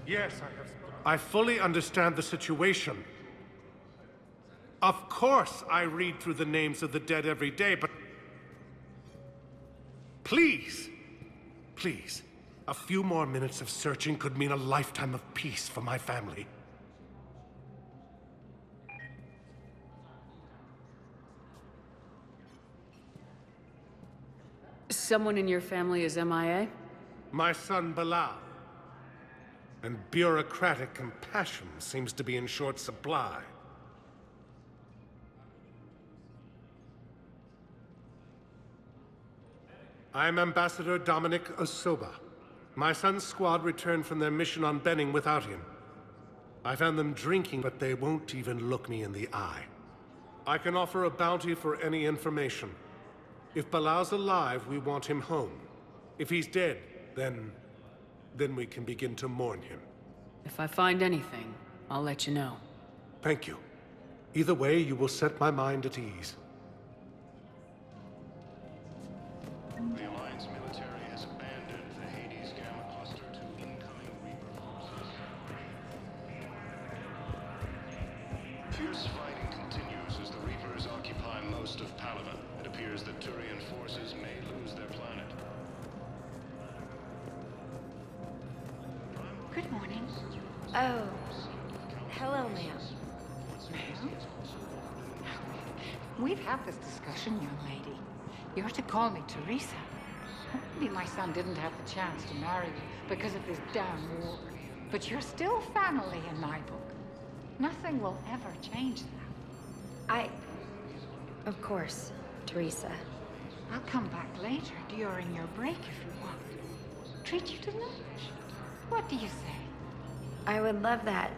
Yes, I have. I fully understand the situation. Of course, I read through the names of the dead every day, but... Please! Please. A few more minutes of searching could mean a lifetime of peace for my family. Someone in your family is MIA? My son, Bilal. And bureaucratic compassion seems to be in short supply. I'm Ambassador Dominic Osoba. My son's squad returned from their mission on Benning without him. I found them drinking, but they won't even look me in the eye. I can offer a bounty for any information. If Bilal's alive, we want him home. If he's dead, then we can begin to mourn him. If I find anything, I'll let you know. Thank you. Either way, you will set my mind at ease. The Alliance military has abandoned the Hades Gamma cluster to incoming Reaper forces. Fierce fighting continues as the Reapers occupy most of Palaven. It appears that Turian forces may lose their planet. Good morning. Oh, hello, ma'am. Ma'am? We've had this discussion, young lady. You're to call me Teresa. Maybe my son didn't have the chance to marry you because of this damn war. But you're still family in my book. Nothing will ever change that. Of course, Teresa. I'll come back later during your break if you want. Treat you to lunch. What do you say? I would love that,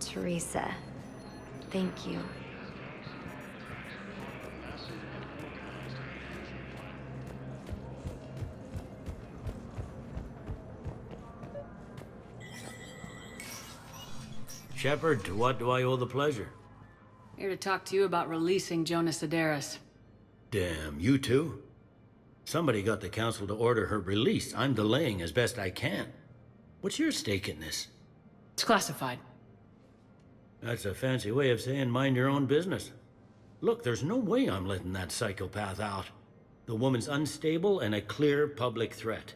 Teresa. Thank you. Shepard, to what do I owe the pleasure? Here to talk to you about releasing Jonas Sederis. Damn, you too? Somebody got the council to order her release. I'm delaying as best I can. What's your stake in this? It's classified. That's a fancy way of saying mind your own business. Look, there's no way I'm letting that psychopath out. The woman's unstable and a clear public threat.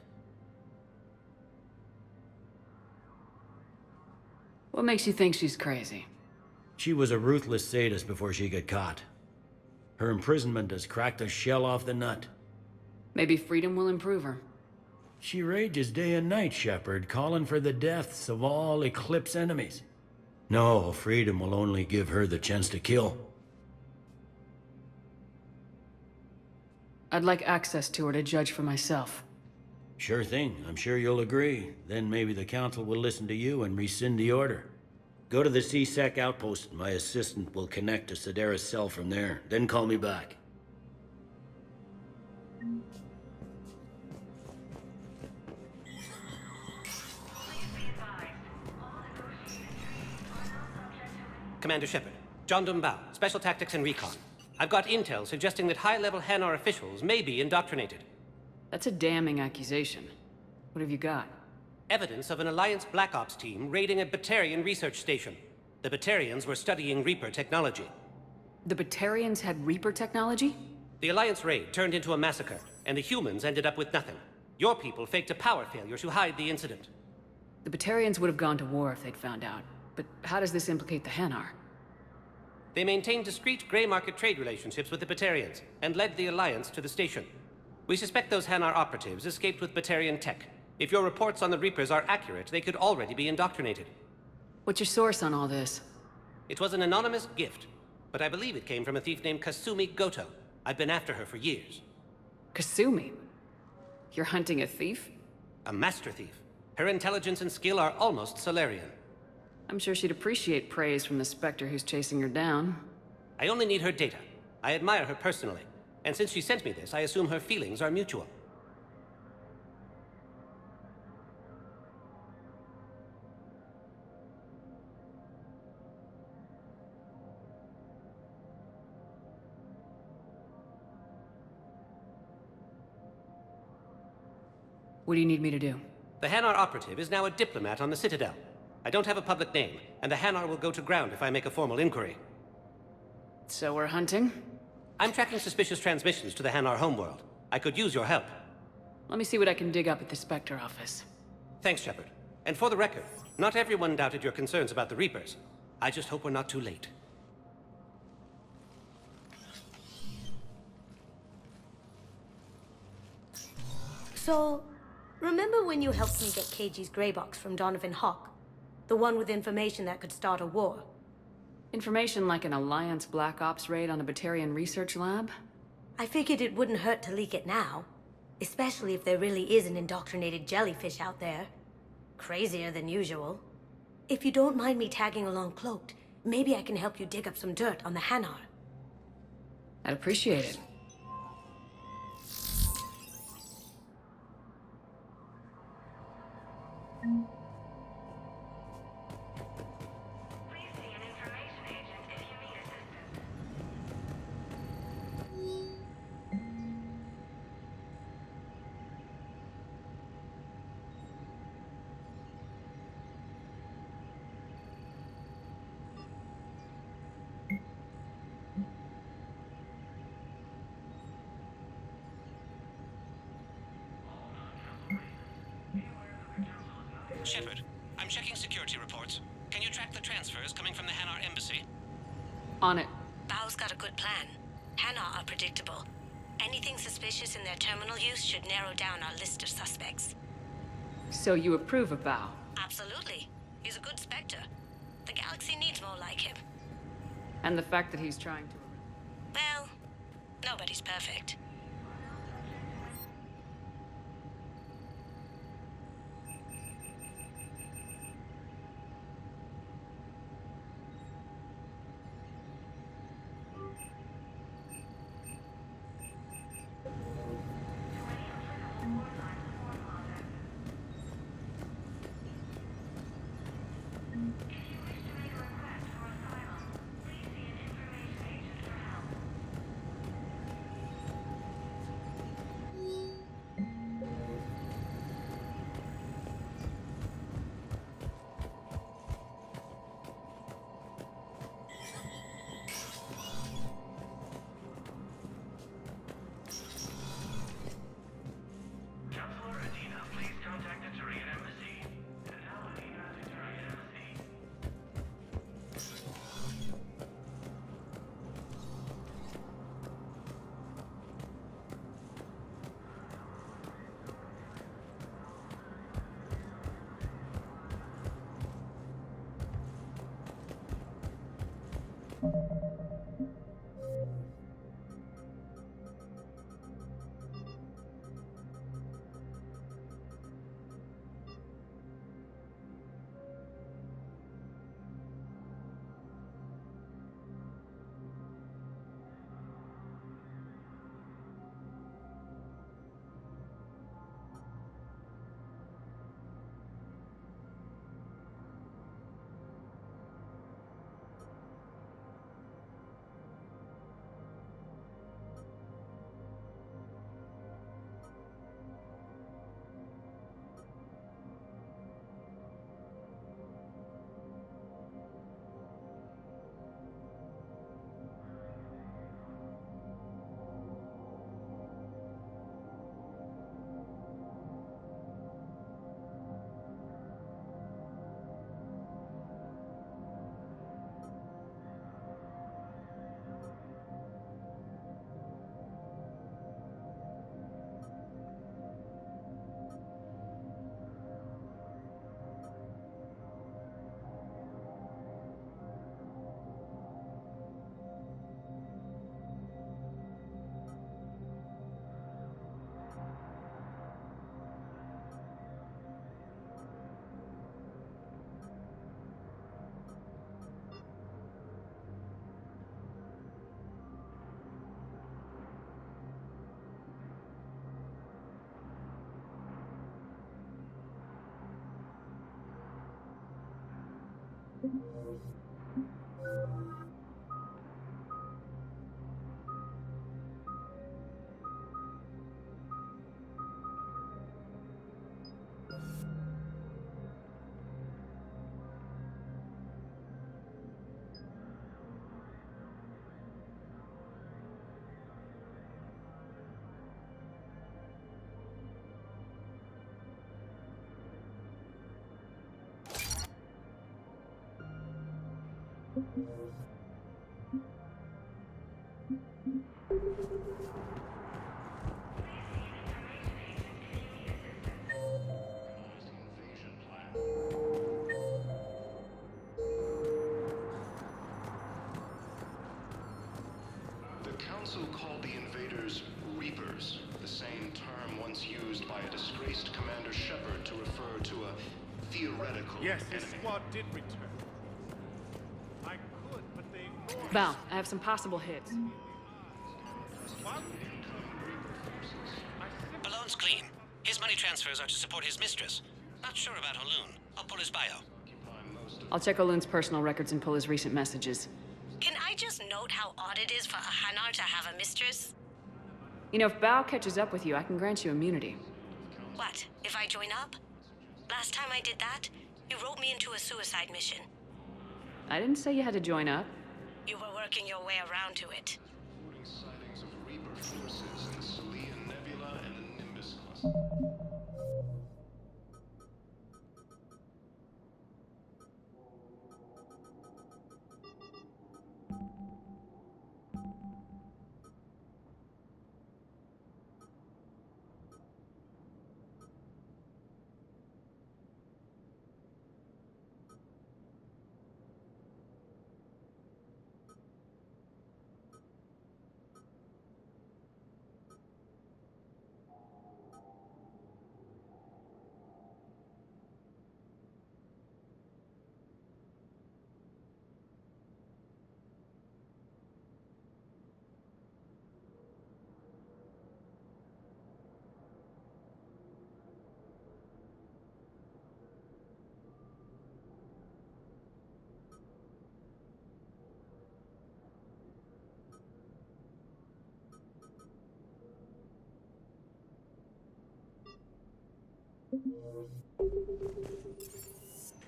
What makes you think she's crazy? She was a ruthless sadist before she got caught. Her imprisonment has cracked the shell off the nut. Maybe freedom will improve her. She rages day and night, Shepard, calling for the deaths of all Eclipse enemies. No, freedom will only give her the chance to kill. I'd like access to her to judge for myself. Sure thing. I'm sure you'll agree. Then maybe the council will listen to you and rescind the order. Go to the C-Sec outpost. My assistant will connect to Sederis' cell from there. Then call me back. Commander Shepard, John Dumbao, Special Tactics and Recon. I've got intel suggesting that high-level Hanar officials may be indoctrinated. That's a damning accusation. What have you got? Evidence of an Alliance Black Ops team raiding a Batarian research station. The Batarians were studying Reaper technology. The Batarians had Reaper technology? The Alliance raid turned into a massacre, and the humans ended up with nothing. Your people faked a power failure to hide the incident. The Batarians would have gone to war if they'd found out. But how does this implicate the Hanar? They maintained discreet gray market trade relationships with the Batarians, and led the Alliance to the station. We suspect those Hanar operatives escaped with Batarian tech. If your reports on the Reapers are accurate, they could already be indoctrinated. What's your source on all this? It was an anonymous gift, but I believe it came from a thief named Kasumi Goto. I've been after her for years. Kasumi? You're hunting a thief? A master thief. Her intelligence and skill are almost Solarian. I'm sure she'd appreciate praise from the Spectre who's chasing her down. I only need her data. I admire her personally, and since she sent me this, I assume her feelings are mutual. What do you need me to do? The Hanar operative is now a diplomat on the Citadel. I don't have a public name, and the Hanar will go to ground if I make a formal inquiry. So we're hunting? I'm tracking suspicious transmissions to the Hanar homeworld. I could use your help. Let me see what I can dig up at the Spectre office. Thanks, Shepard. And for the record, not everyone doubted your concerns about the Reapers. I just hope we're not too late. So, remember when you helped me get KG's grey box from Donovan Hawk? The one with information that could start a war? Information like an Alliance Black Ops raid on a Batarian research lab? I figured it wouldn't hurt to leak it now. Especially if there really is an indoctrinated jellyfish out there. Crazier than usual. If you don't mind me tagging along cloaked, maybe I can help you dig up some dirt on the Hanar. I'd appreciate it. Please see an information agent if you need assistance. Shepard, I'm checking security reports. Can you track the transfers coming from the Hanar embassy? On it. Bao's got a good plan. Hanar are predictable. Anything suspicious in their terminal use should narrow down our list of suspects. So you approve of Bao? Absolutely. He's a good Spectre. The galaxy needs more like him. And the fact that he's trying to... Well, nobody's perfect. The Council called the invaders Reapers, the same term once used by a disgraced Commander Shepard to refer to a theoretical Yes, this enemy. squad did return. I could, but they ignored Val, I have some possible hits. What? Alone's clean. His money transfers are to support his mistress. Not sure about Alone. I'll pull his bio. I'll check Alone's personal records and pull his recent messages. Can I just note how odd it is for a Hanar to have a mistress? You know, if Bao catches up with you, I can grant you immunity. What, if I join up? Last time I did that, you wrote me into a suicide mission. I didn't say you had to join up. You were working your way around to it. Reporting sightings of Reaper forces in the Salian Nebula and the Nimbus cluster.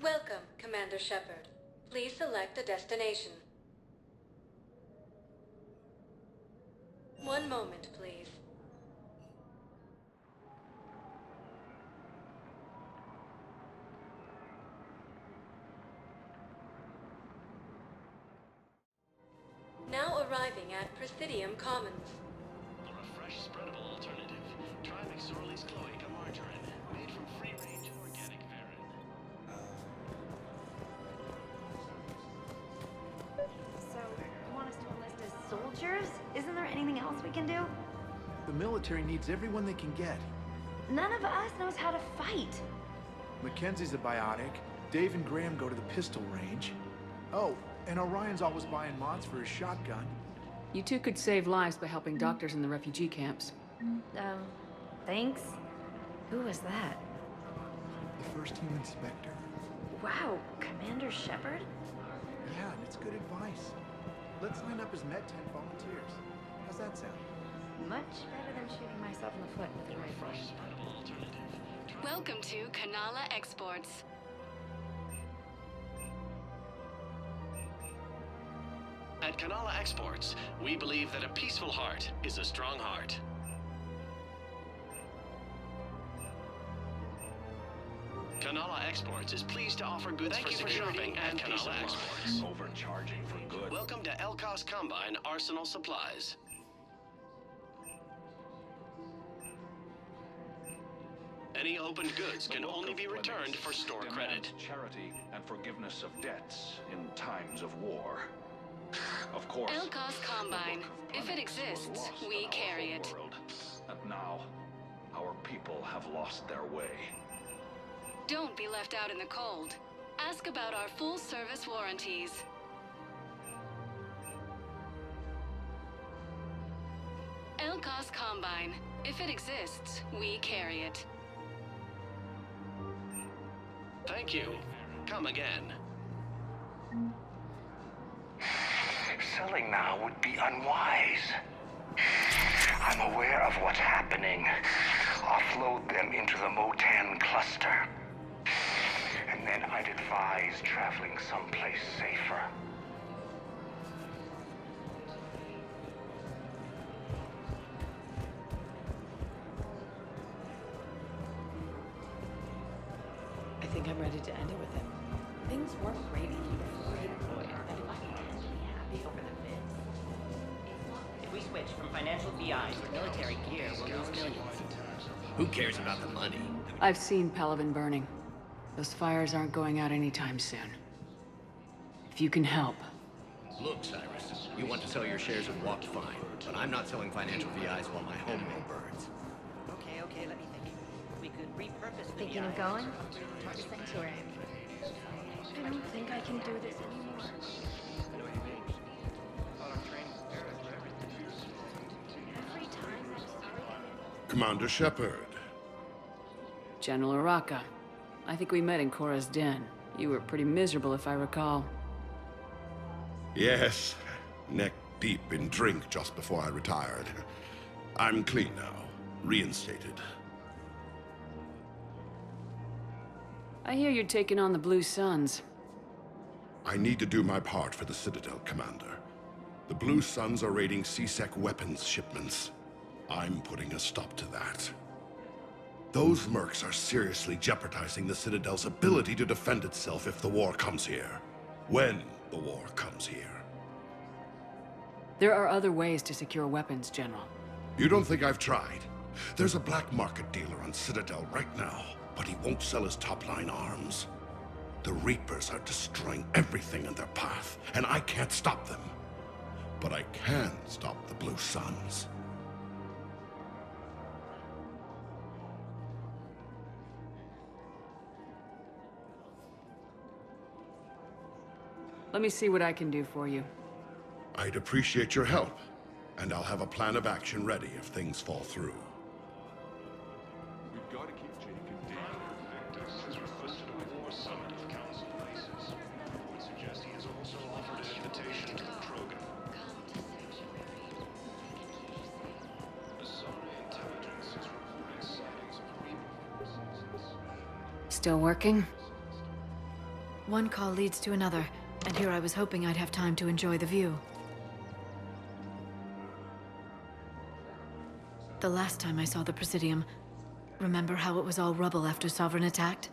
Welcome, Commander Shepard. Please select a destination. One moment, please. Now arriving at Presidium Commons. For a fresh, spreadable alternative, try McSorley's Cloaca Margarine, made from free-range organic varin. So, you want us to enlist as soldiers? Isn't there anything else we can do? The military needs everyone they can get. None of us knows how to fight. Mackenzie's a biotic. Dave and Graham go to the pistol range. Oh, and Orion's always buying mods for his shotgun. You two could save lives by helping doctors in the refugee camps. Thanks. Who was that? The first team inspector. Wow, Commander Shepard? Yeah, and it's good advice. Let's sign up as Med 10 volunteers. How's that sound? Much better than shooting myself in the foot with a rifle. Spreadable alternative. Welcome to Kanala Exports. At Kanala Exports, we believe that a peaceful heart is a strong heart. Kanala Exports is pleased to offer goods for security and Kanala Exports. Overcharging for good. Welcome to Elkos Combine Arsenal Supplies. Any opened goods can only be returned for store credit. Charity and forgiveness of debts in times of war. Of course. Elkos Combine. If it exists, we carry it. And now, our people have lost their way. Don't be left out in the cold. Ask about our full-service warranties. Elkos Combine. If it exists, we carry it. Thank you. Come again. Selling now would be unwise. I'm aware of what's happening. Offload them into the Motan cluster. And then I'd advise traveling someplace safer. I think I'm ready to end it with him. Things weren't great for you before he deployed, and if I switch from financial VIs to military gear will lose millions. Who cares about the money? I've seen Pelivan burning. Those fires aren't going out anytime soon. If you can help. Look, Cyrus, you want to sell your shares and walk fine, but I'm not selling financial VIs while my home mill burns. Okay, let me think. We could repurpose the Thinking of going? To Sanctuary. I don't think I can do this anymore. Every time I'm sorry. Commander Shepard. General Araka. I think we met in Korra's den. You were pretty miserable, if I recall. Yes, neck deep in drink just before I retired. I'm clean now, reinstated. I hear you're taking on the Blue Suns. I need to do my part for the Citadel, Commander. The Blue Suns are raiding C-Sec weapons shipments. I'm putting a stop to that. Those mercs are seriously jeopardizing the Citadel's ability to defend itself if the war comes here. When the war comes here. There are other ways to secure weapons, General. You don't think I've tried? There's a black market dealer on Citadel right now, but he won't sell his top-line arms. The Reapers are destroying everything in their path, and I can't stop them. But I can stop the Blue Suns. Let me see what I can do for you. I'd appreciate your help, and I'll have a plan of action ready if things fall through. We've got to keep Jake and Dave. Victus has requested a war summit of council bases. I would suggest he has also offered an invitation to the Krogan. The Asari intelligence is reporting sightings of Reaper forces. Still working? One call leads to another, and here I was hoping I'd have time to enjoy the view. The last time I saw the Presidium, remember how it was all rubble after Sovereign attacked?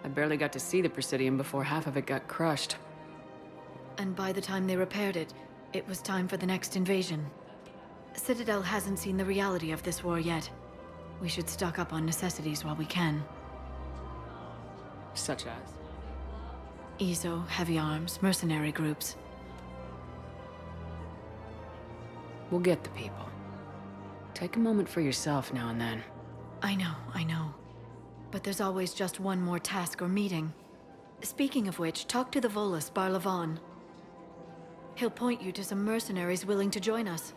I barely got to see the Presidium before half of it got crushed. And by the time they repaired it, it was time for the next invasion. Citadel hasn't seen the reality of this war yet. We should stock up on necessities while we can. Such as? ESO, heavy arms, mercenary groups. We'll get the people. Take a moment for yourself now and then. I know. But there's always just one more task or meeting. Speaking of which, talk to the Volus, Barlavon. He'll point you to some mercenaries willing to join us.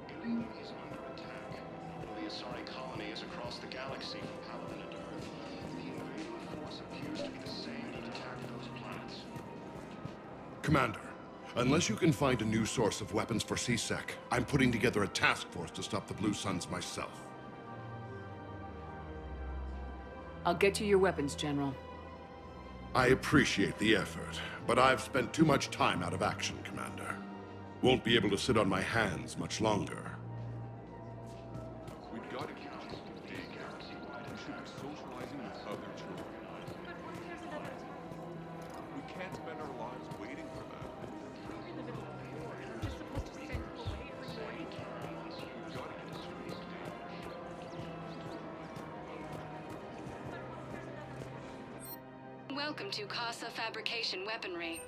Italy is under attack. One of the Asari colonies across the galaxy from Paladin and Earth. The invading force appears to be the same that attacked those planets. Commander, unless you can find a new source of weapons for C-Sec, I'm putting together a task force to stop the Blue Suns myself. I'll get you your weapons, General. I appreciate the effort, but I've spent too much time out of action, Commander. Won't be able to sit on my hands much longer. We've got to keep Jake and Dave. We should be socializing with other children. We can't spend our lives waiting for that. We've got to get a straight Welcome to Casa Fabrication Weaponry.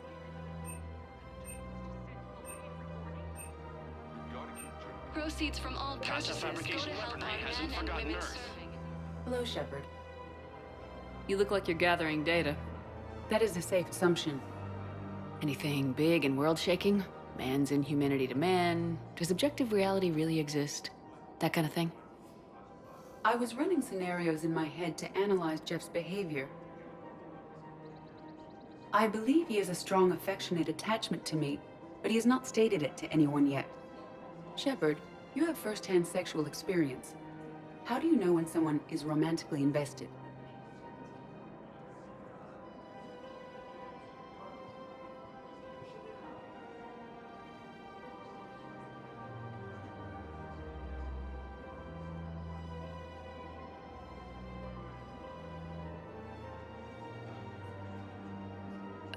Proceeds from all Casa purchases Fabrication go to help our Weaponry hasn't men and forgotten women Earth. serving. Hello, Shepard. You look like you're gathering data. That is a safe assumption. Anything big and world-shaking? Man's inhumanity to man? Does objective reality really exist? That kind of thing? I was running scenarios in my head to analyze Jeff's behavior. I believe he has a strong affectionate attachment to me, but he has not stated it to anyone yet. Shepard, you have first-hand sexual experience. How do you know when someone is romantically invested?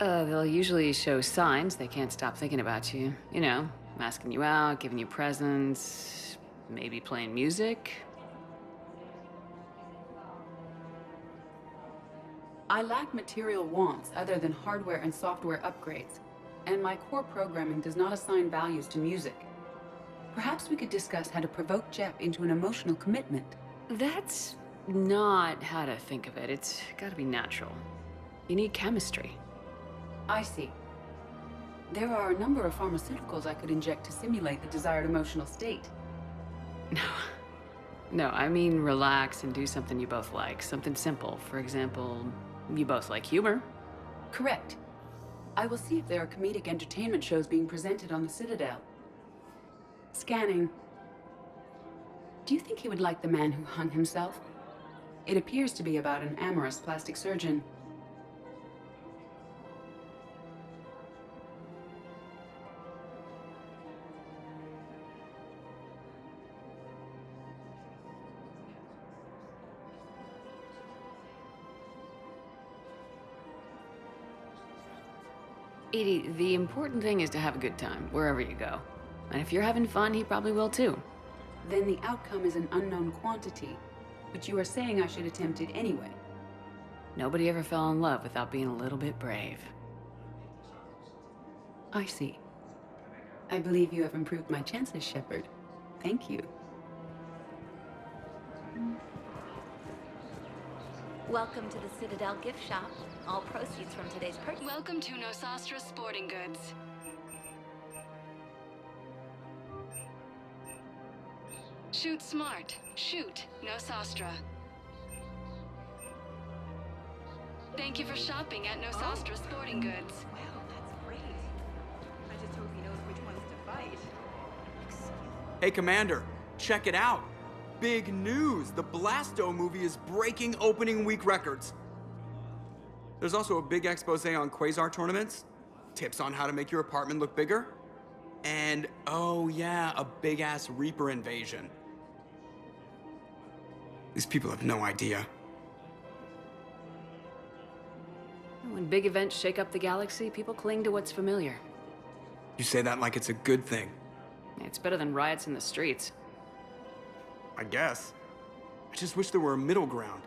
They'll usually show signs they can't stop thinking about you. You know, asking you out, giving you presents, maybe playing music. I lack material wants other than hardware and software upgrades, and my core programming does not assign values to music. Perhaps we could discuss how to provoke Jeff into an emotional commitment. That's not how to think of it. It's gotta be natural. You need chemistry. I see. There are a number of pharmaceuticals I could inject to simulate the desired emotional state. No, I mean relax and do something you both like. Something simple. For example, you both like humor. Correct. I will see if there are comedic entertainment shows being presented on the Citadel. Scanning. Do you think he would like The Man Who Hung Himself? It appears to be about an amorous plastic surgeon. Edie, the important thing is to have a good time, wherever you go. And if you're having fun, he probably will too. Then the outcome is an unknown quantity, but you are saying I should attempt it anyway. Nobody ever fell in love without being a little bit brave. I see. I believe you have improved my chances, Shepard. Thank you. Welcome to the Citadel gift shop. All proceeds from today's purchase. Welcome to Nosastra Sporting Goods. Shoot smart. Shoot Nosastra. Thank you for shopping at Nosastra Sporting Goods. Wow, that's great. I just hope he knows which ones to fight. Hey, Commander, check it out. Big news! The Blasto movie is breaking opening week records. There's also a big expose on Quasar tournaments, tips on how to make your apartment look bigger, and, oh yeah, a big-ass Reaper invasion. These people have no idea. When big events shake up the galaxy, people cling to what's familiar. You say that like it's a good thing. It's better than riots in the streets. I guess. I just wish there were a middle ground.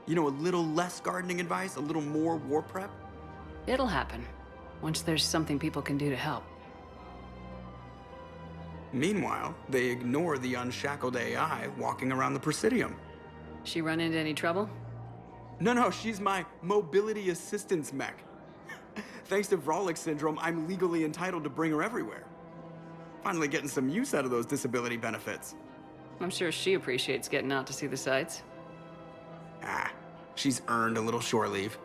You know, a little less gardening advice, a little more war prep. It'll happen, once there's something people can do to help. Meanwhile, they ignore the unshackled AI walking around the Presidium. She run into any trouble? No, she's my mobility assistance mech. Thanks to Vrolic syndrome, I'm legally entitled to bring her everywhere. Finally getting some use out of those disability benefits. I'm sure she appreciates getting out to see the sights. Ah, she's earned a little shore leave.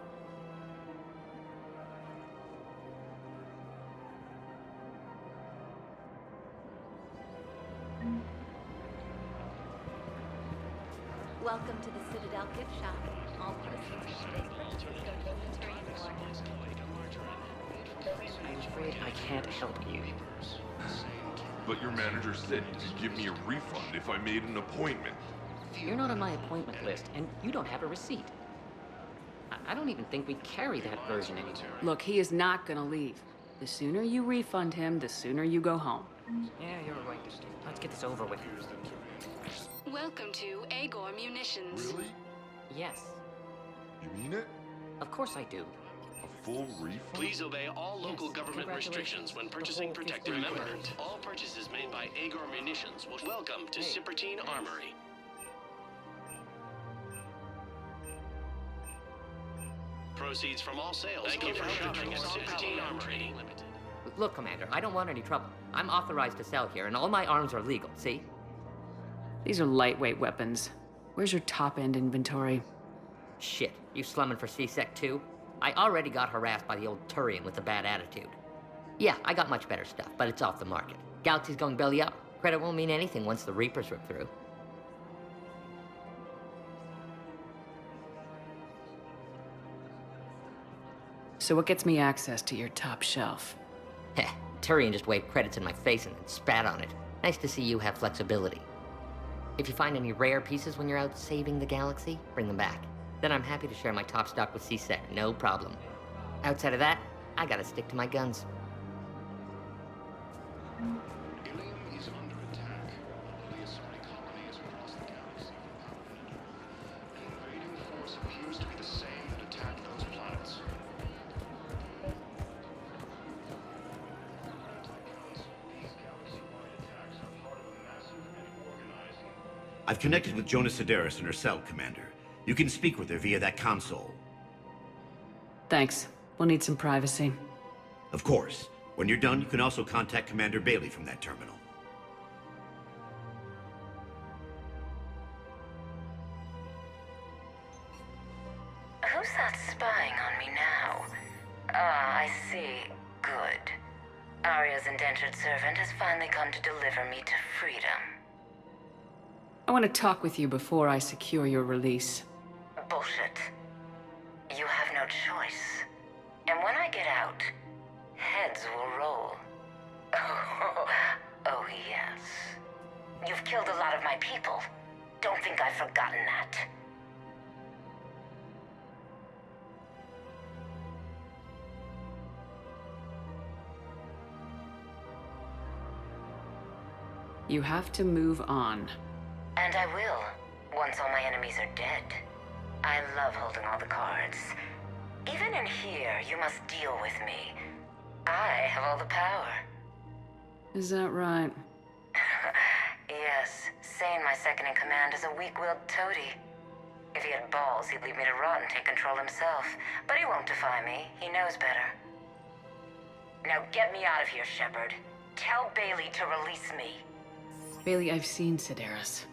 Welcome to the Citadel gift shop. All proceeds from today's purchase go to the I'm afraid I can't help you. But your manager said you could give me a refund if I made an appointment. You're not on my appointment list, and you don't have a receipt. I don't even think we carry that version anymore. Look, he is not gonna leave. The sooner you refund him, the sooner you go home. Yeah, you're right. Let's get this over with. Welcome to Agor Munitions. Really? Yes. You mean it? Of course I do. A full refund? Please obey all local government restrictions when purchasing protective equipment. Remember, all purchases made by Agor Munitions will welcome to Cipertine Armory. Proceeds from all sales. Thank you for shopping at Cipertine Armory. Look, Commander, I don't want any trouble. I'm authorized to sell here, and all my arms are legal, see? These are lightweight weapons. Where's your top-end inventory? Shit, you slumming for C-Sec too? I already got harassed by the old Turian with a bad attitude. Yeah, I got much better stuff, but it's off the market. Galaxy's going belly up. Credit won't mean anything once the Reapers rip through. So what gets me access to your top shelf? Heh, Turian just waved credits in my face and then spat on it. Nice to see you have flexibility. If you find any rare pieces when you're out saving the galaxy, bring them back. Then I'm happy to share my top stock with C-Sec, no problem. Outside of that, I gotta stick to my guns. Ilium is under attack. The assaulting colonies across the galaxy are permanent. An invading force appears to be the same that attacked those planets. I've connected with Jonas Sedaris in her cell, Commander. You can speak with her via that console. Thanks. We'll need some privacy. Of course. When you're done, you can also contact Commander Bailey from that terminal. Who's that spying on me now? Ah, I see. Good. Arya's indentured servant has finally come to deliver me to freedom. I want to talk with you before I secure your release. Bullshit. You have no choice. And when I get out, heads will roll. Oh, yes. You've killed a lot of my people. Don't think I've forgotten that. You have to move on. And I will, once all my enemies are dead. I love holding all the cards. Even in here, you must deal with me. I have all the power. Is that right? Yes, Sane, my second-in-command, is a weak-willed toady. If he had balls, he'd leave me to rot and take control himself. But he won't defy me. He knows better. Now get me out of here, Shepard. Tell Bailey to release me. Bailey, I've seen Sedaris.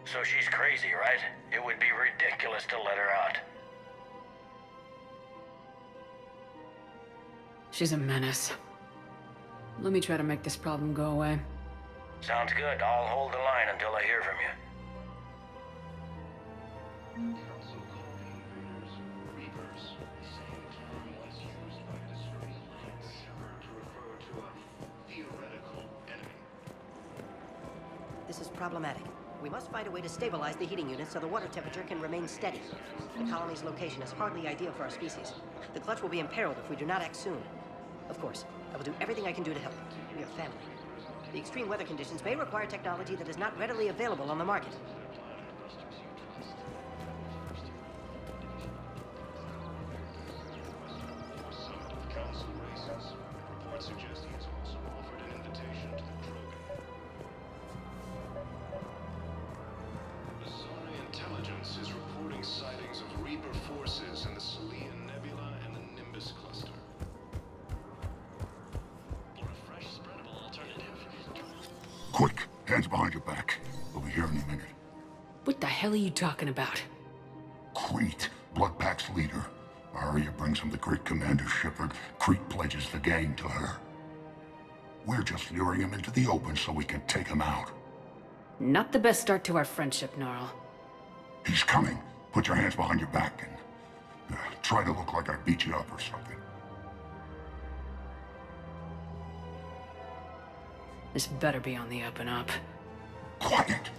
So she's crazy, right? It would be ridiculous to let her out. She's a menace. Let me try to make this problem go away. Sounds good. I'll hold the line until I hear from you. This is problematic. We must find a way to stabilize the heating unit so the water temperature can remain steady. The colony's location is hardly ideal for our species. The clutch will be imperiled if we do not act soon. Of course, I will do everything I can do to help. We are family. The extreme weather conditions may require technology that is not readily available on the market. Quick, hands behind your back. We'll be here in a minute. What the hell are you talking about? Crete, Bloodpack's leader. Arya brings him the great Commander Shepard. Crete pledges the gang to her. We're just luring him into the open so we can take him out. Not the best start to our friendship, Gnarl. He's coming. Put your hands behind your back and try to look like I beat you up or something. This better be on the up and up. Quiet!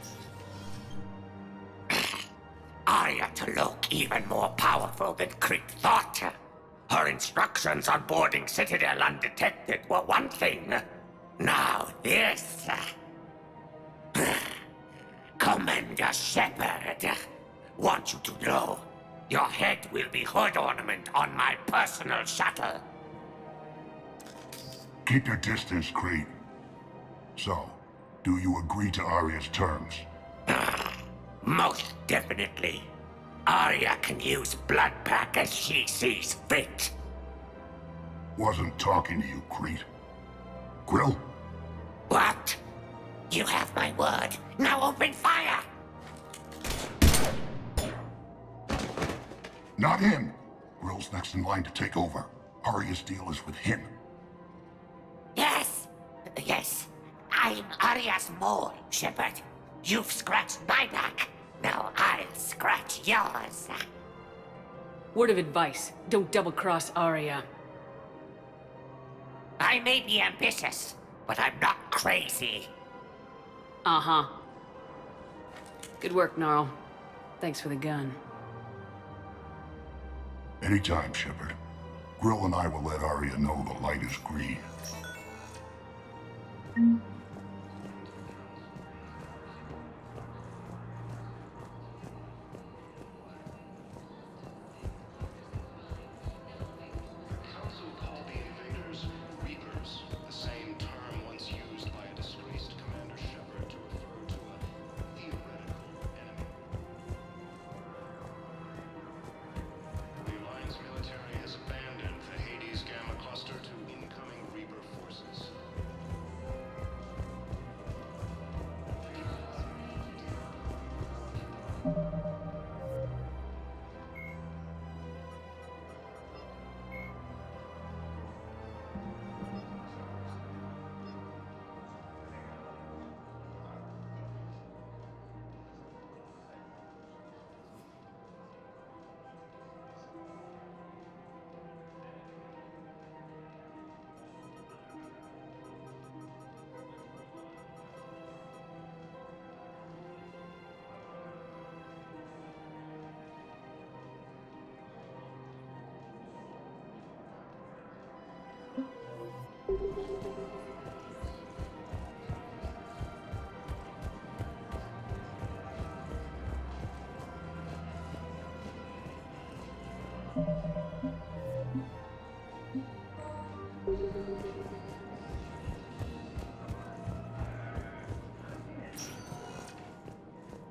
Arya to look even more powerful than Crete thought. Her instructions on boarding Citadel undetected were one thing. Now this. Commander Shepard, want you to know, your head will be hood ornament on my personal shuttle. Keep your distance, Crete. So, do you agree to Arya's terms? Most definitely. Arya can use Bloodpack as she sees fit. Wasn't talking to you, Crete. Grill? What? You have my word. Now open fire! Not him. Grill's next in line to take over. Arya's deal is with him. Yes. Yes. I'm Arya's mole, Shepard. You've scratched my back. Now I'll scratch yours. Word of advice, don't double-cross Arya. I may be ambitious, but I'm not crazy. Uh-huh. Good work, Gnarl. Thanks for the gun. Anytime, Shepard. Brill and I will let Arya know the light is green. Council called the invaders Reapers, the same term once used by a disgraced Commander Shepard to refer to a theoretical enemy. The Alliance military has abandoned the Hades Gamma cluster to incoming Reaper forces.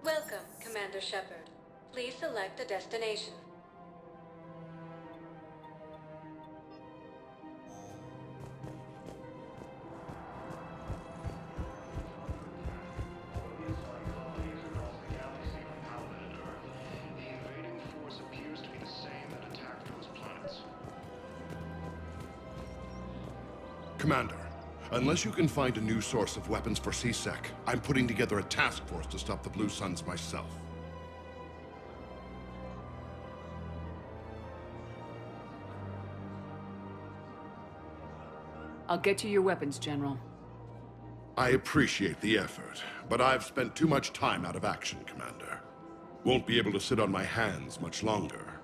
Welcome, Commander Shepard. Please select a destination. The invading force appears to be the same that attacked those planets. Commander, unless you can find a new source of weapons for CSEC, I'm putting together a task force to stop the Blue Suns myself. I'll get you your weapons, General. I appreciate the effort, but I've spent too much time out of action, Commander. Won't be able to sit on my hands much longer.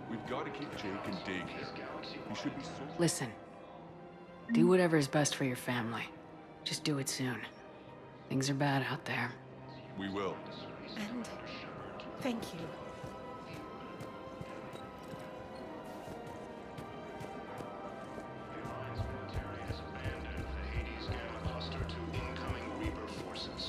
We've got to keep Jake in daycare. He should be so... Listen. Do whatever is best for your family. Just do it soon. Things are bad out there. We will. And thank you. The Alliance military has abandoned the Hades Gamma cluster to incoming Reaper forces.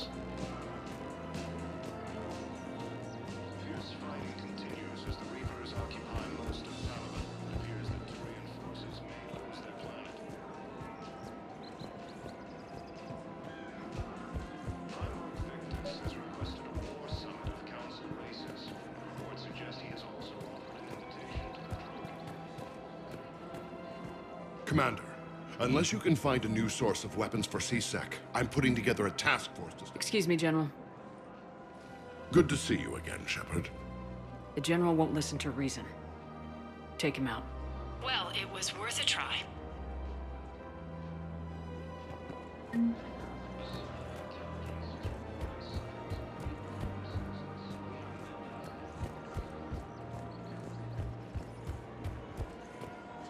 Fierce fighting continues as the Reapers occupy most of Palaven. It appears that Turian forces may lose their planet. Primarch Victus has requested a war summit of Council races. Reports suggest he has also offered an invitation to the Krogan. Commander, unless you can find a new source of weapons for CSEC, I'm putting together a task force to... Excuse me, General. Good to see you again, Shepard. The General won't listen to reason. Take him out. Well, it was worth a try.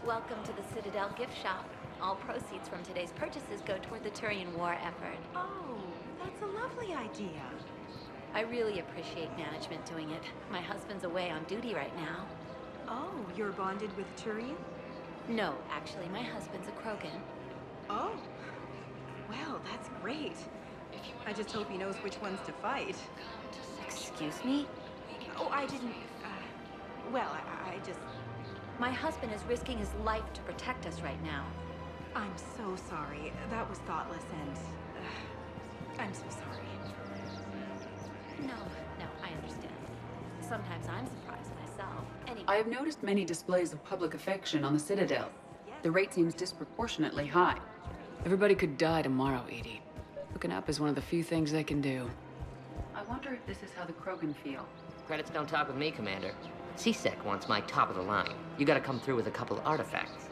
Welcome to the Citadel gift shop. All proceeds from today's purchases go toward the Turian war effort. Oh, that's a lovely idea. I really appreciate management doing it. My husband's away on duty right now. Oh, you're bonded with Turian? No, actually, my husband's a Krogan. Oh. Well, that's great. I just hope he knows which ones to fight. Excuse me? Oh, I didn't... well, I just... My husband is risking his life to protect us right now. I'm so sorry. That was thoughtless and... I'm so sorry. No, I understand. Sometimes I'm surprised myself. Anyway. I have noticed many displays of public affection on the Citadel. The rate seems disproportionately high. Everybody could die tomorrow, Edie. Hooking up is one of the few things they can do. I wonder if this is how the Krogan feel. Credits don't talk with me, Commander. CSEC wants my top of the line. You gotta come through with a couple of artifacts.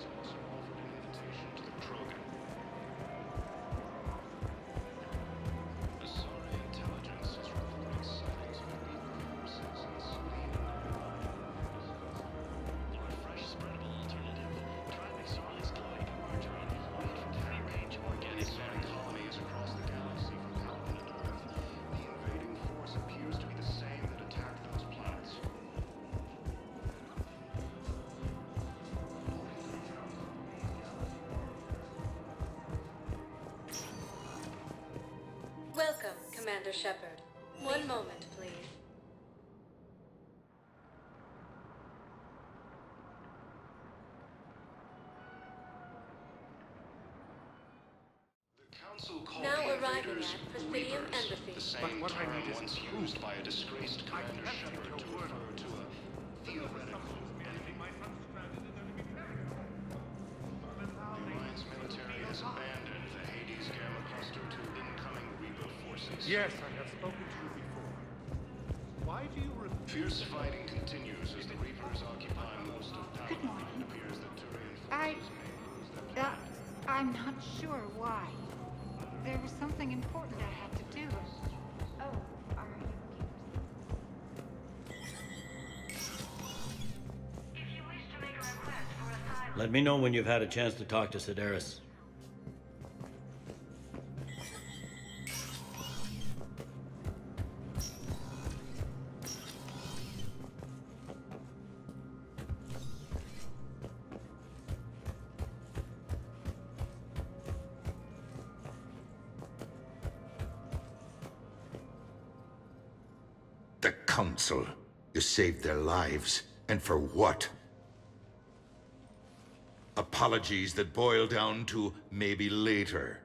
Commander Shepard. One moment, please. Now arriving at Presidium Embassy. The same term once used by a disgraced Commander Shepard to refer to a theoretical enemy. The Alliance military has abandoned the Hades Gamma cluster to incoming Reaper forces. Yes, I have spoken to you before. Why do you Fierce fighting continues as the Reapers occupy most of Paladin. It appears that Turian I'm not sure why. There was something important I had to do. Oh, are you? Let me know when you've had a chance to talk to Sedaris. The Council. You saved their lives. And for what? Apologies that boil down to maybe later.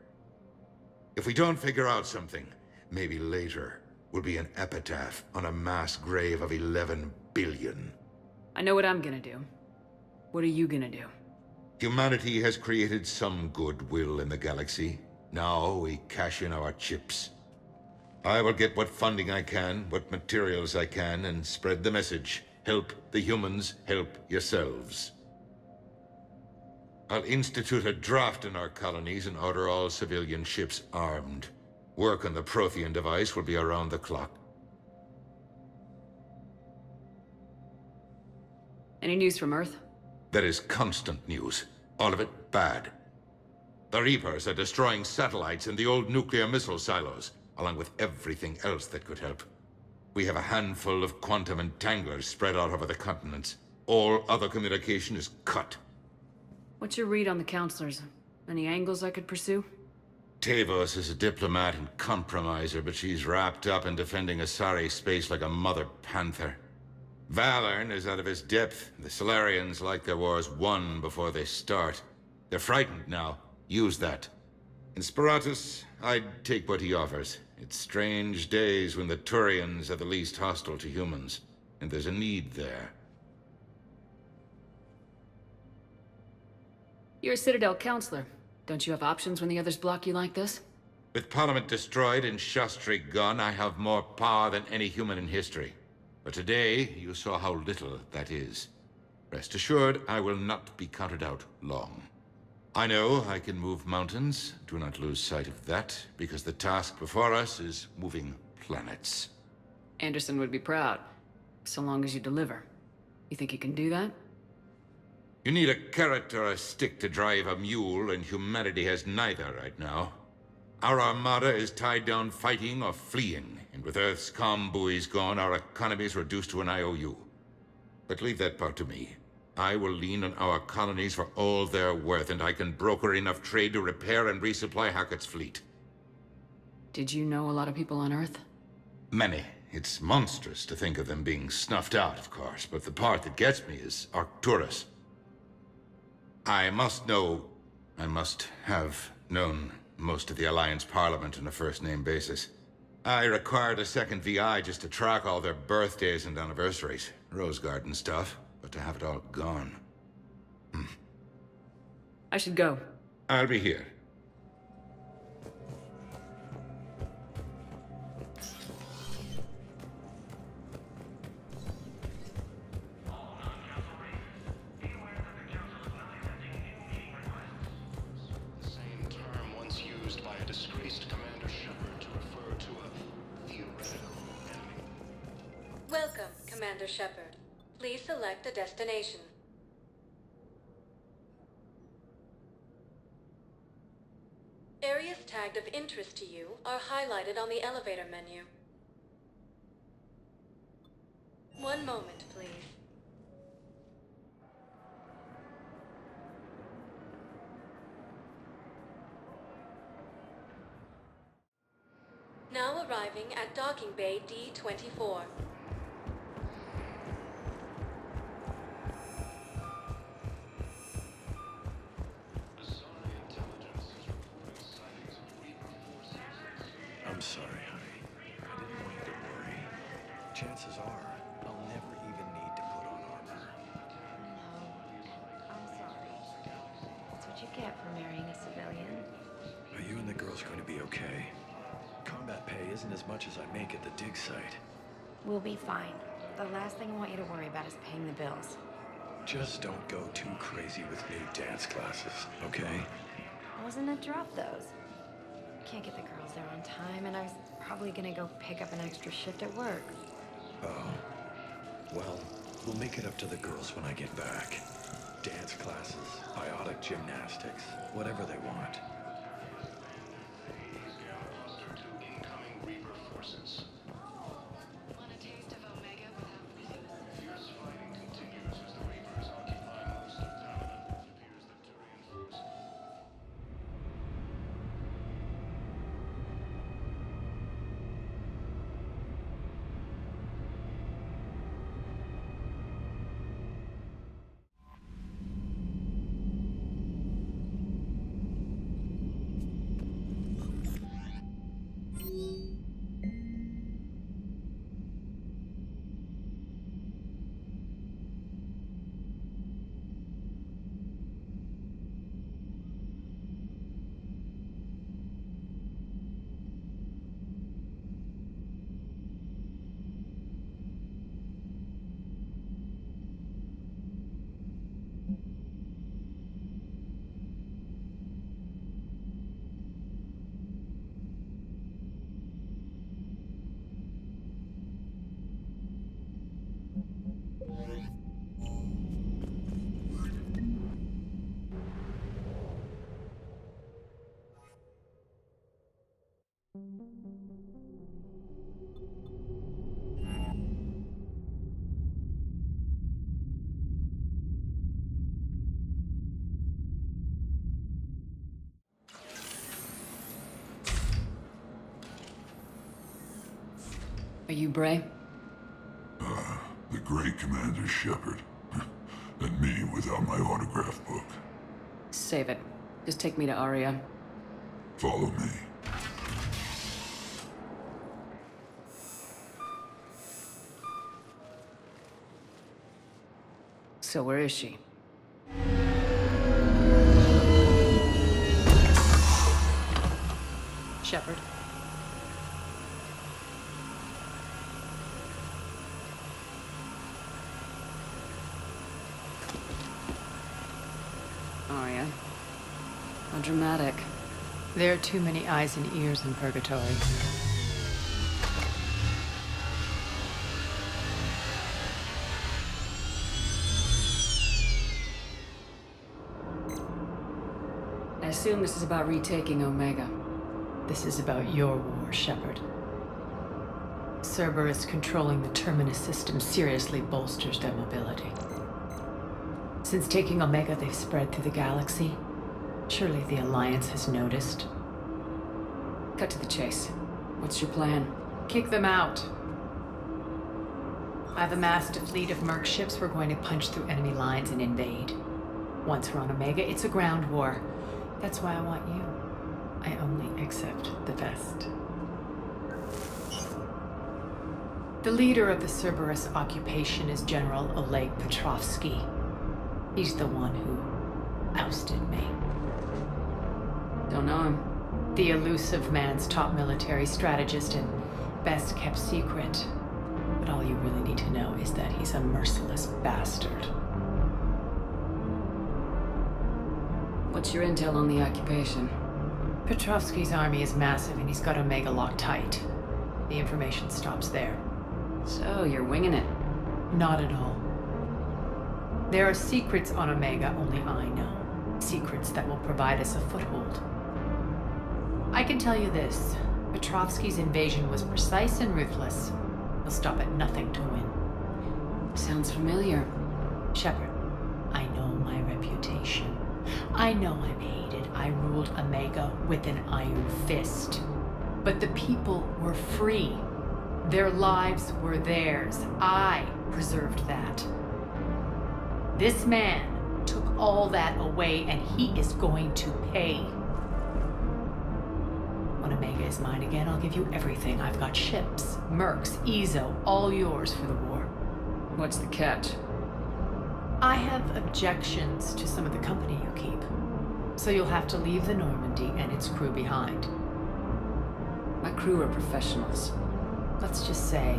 If we don't figure out something, maybe later will be an epitaph on a mass grave of 11 billion. I know what I'm gonna do. What are you gonna do? Humanity has created some goodwill in the galaxy. Now we cash in our chips. I will get what funding I can, what materials I can, and spread the message. Help the humans, help yourselves. I'll institute a draft in our colonies and order all civilian ships armed. Work on the Prothean device will be around the clock. Any news from Earth? There is constant news. All of it bad. The Reapers are destroying satellites and the old nuclear missile silos, along with everything else that could help. We have a handful of quantum entanglers spread out over the continents. All other communication is cut. What's your read on the counselors? Any angles I could pursue? Tavos is a diplomat and compromiser, but she's wrapped up in defending Asari space like a mother panther. Valern is out of his depth. The Solarians like their wars won before they start. They're frightened now. Use that. In Sparatus, I'd take what he offers. It's strange days when the Turians are the least hostile to humans, and there's a need there. You're a Citadel counselor. Don't you have options when the others block you like this? With Parliament destroyed and Shastri gone, I have more power than any human in history. But today, you saw how little that is. Rest assured, I will not be counted out long. I know I can move mountains. Do not lose sight of that, because the task before us is moving planets. Anderson would be proud, so long as you deliver. You think you can do that? You need a carrot or a stick to drive a mule, and humanity has neither right now. Our armada is tied down fighting or fleeing, and with Earth's comm buoys gone, our economy is reduced to an IOU. But leave that part to me. I will lean on our colonies for all they're worth, and I can broker enough trade to repair and resupply Hackett's fleet. Did you know a lot of people on Earth? Many. It's monstrous to think of them being snuffed out, of course, but the part that gets me is Arcturus. I must have known most of the Alliance Parliament on a first-name basis. I required a second VI just to track all their birthdays and anniversaries. Rose Garden stuff, but to have it all gone. I should go. I'll be here. The same term once used by a disgraced Commander Shepard to refer to a theoretical enemy. Welcome, Commander Shepard. Please select a destination. Areas tagged of interest to you are highlighted on the elevator menu. One moment, please. Now arriving at docking bay D24. I'm sorry, honey. I didn't want you to worry. Chances are, I'll never even need to put on armor. No, I'm sorry. That's what you get for marrying a civilian. Are you and the girls going to be okay? Combat pay isn't as much as I make at the dig site. We'll be fine. The last thing I want you to worry about is paying the bills. Just don't go too crazy with new dance classes, okay? I wasn't gonna drop those. Can't get the girls there on time, and I was probably gonna go pick up an extra shift at work. Oh. Well, we'll make it up to the girls when I get back. Dance classes, biotic gymnastics, whatever they want. Are you Bray? The great Commander Shepard. And me without my autograph book. Save it. Just take me to Aria. Follow me. So where is she? Shepard. Aria. How dramatic. There are too many eyes and ears in Purgatory. I assume this is about retaking Omega. This is about your war, Shepard. Cerberus controlling the Terminus system seriously bolsters their mobility. Since taking Omega, they've spread through the galaxy. Surely the Alliance has noticed. Cut to the chase. What's your plan? Kick them out. I've amassed a fleet of merc ships. We're going to punch through enemy lines and invade. Once we're on Omega, it's a ground war. That's why I want you. I only accept the best. The leader of the Cerberus occupation is General Oleg Petrovsky. He's the one who ousted me. Don't know him. The elusive man's top military strategist and best kept secret. But all you really need to know is that he's a merciless bastard. What's your intel on the occupation? Petrovsky's army is massive and he's got Omega locked tight. The information stops there. So, you're winging it? Not at all. There are secrets on Omega only I know. Secrets that will provide us a foothold. I can tell you this. Petrovsky's invasion was precise and ruthless. He'll stop at nothing to win. Sounds familiar. Shepard, I know my reputation. I know I'm hated. I ruled Omega with an iron fist. But the people were free. Their lives were theirs. I preserved that. This man took all that away, and he is going to pay. When Omega is mine again, I'll give you everything. I've got ships, mercs, Ezo, all yours for the war. What's the catch? I have objections to some of the company you keep. So you'll have to leave the Normandy and its crew behind. My crew are professionals. Let's just say,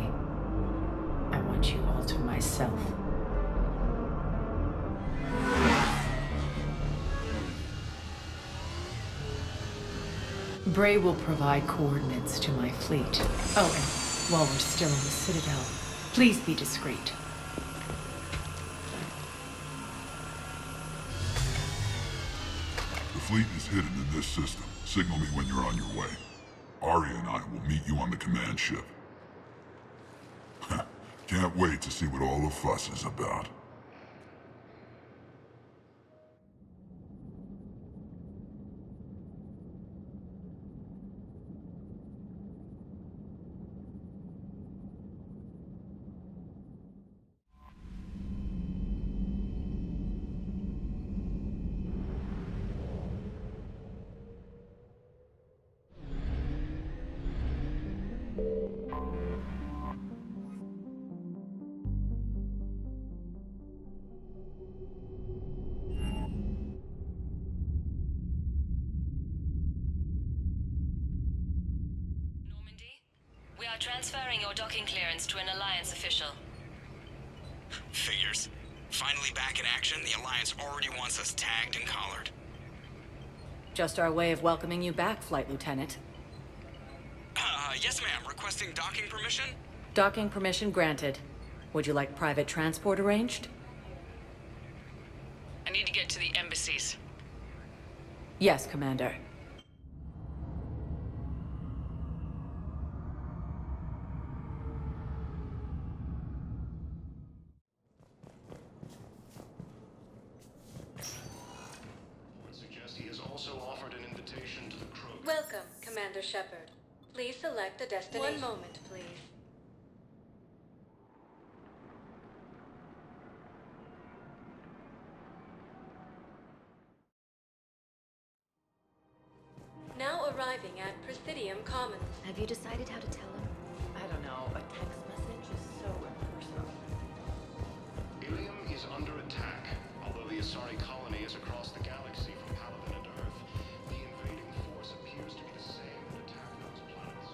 I want you all to myself. Bray will provide coordinates to my fleet. Oh, and while we're still in the Citadel, please be discreet. The fleet is hidden in this system. Signal me when you're on your way. Ari and I will meet you on the command ship. Can't wait to see what all the fuss is about. We are transferring your docking clearance to an Alliance official. Figures. Finally back in action, the Alliance already wants us tagged and collared. Just our way of welcoming you back, Flight Lieutenant. Yes, ma'am. Requesting docking permission? Docking permission granted. Would you like private transport arranged? I need to get to the embassies. Yes, Commander. Welcome, Commander Shepard. Please select a destination. 1 moment, please. Now arriving at Presidium Commons. Have you decided how to tell him? I don't know. A text message is so impersonal. Ilium is under attack. Although the Asari colony is across the galaxy from Paladin and Earth, the invading force appears to be the same that attacked those planets.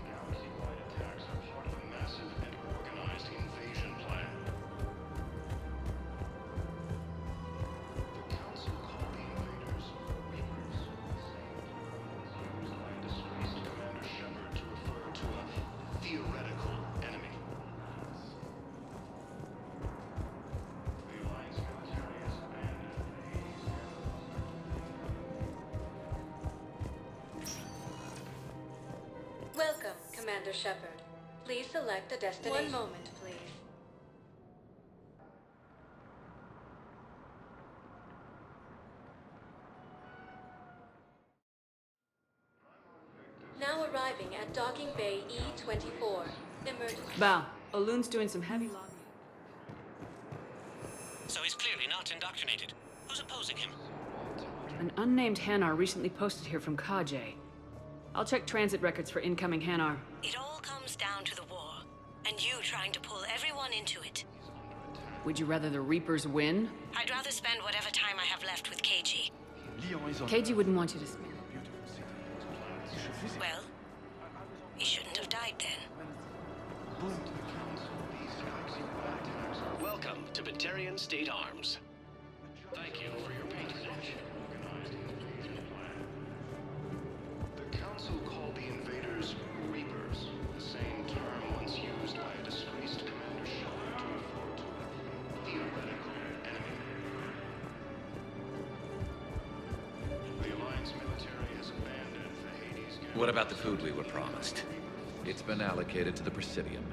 Galaxy-wide attacks are part of a massive and organized invasion plan. The Council called the invaders Reapers, the same term as used by disgraced Commander Shepard to refer to a theoretical enemy. The Alliance military has abandoned Welcome, Commander Shepard. Please select a destination. 1 moment, please. Docking Bay E24. Emergency. Bow, O'Loon's doing some heavy lobbying. So he's clearly not indoctrinated. Who's opposing him? An unnamed Hanar recently posted here from Kajay. I'll check transit records for incoming Hanar. It all comes down to the war, and you trying to pull everyone into it. Would you rather the Reapers win? I'd rather spend whatever time I have left with KG. KG wouldn't want you to spend. Well, he shouldn't have died then. Welcome to Batarian State Arms. Thank you for your patronage. The Council called the invaders Reapers, the same term once used by a disgraced Commander Shepard to refer to a theoretical enemy. The Alliance military has abandoned the Hades game. What about the food we were promised? It's been allocated to the Presidium.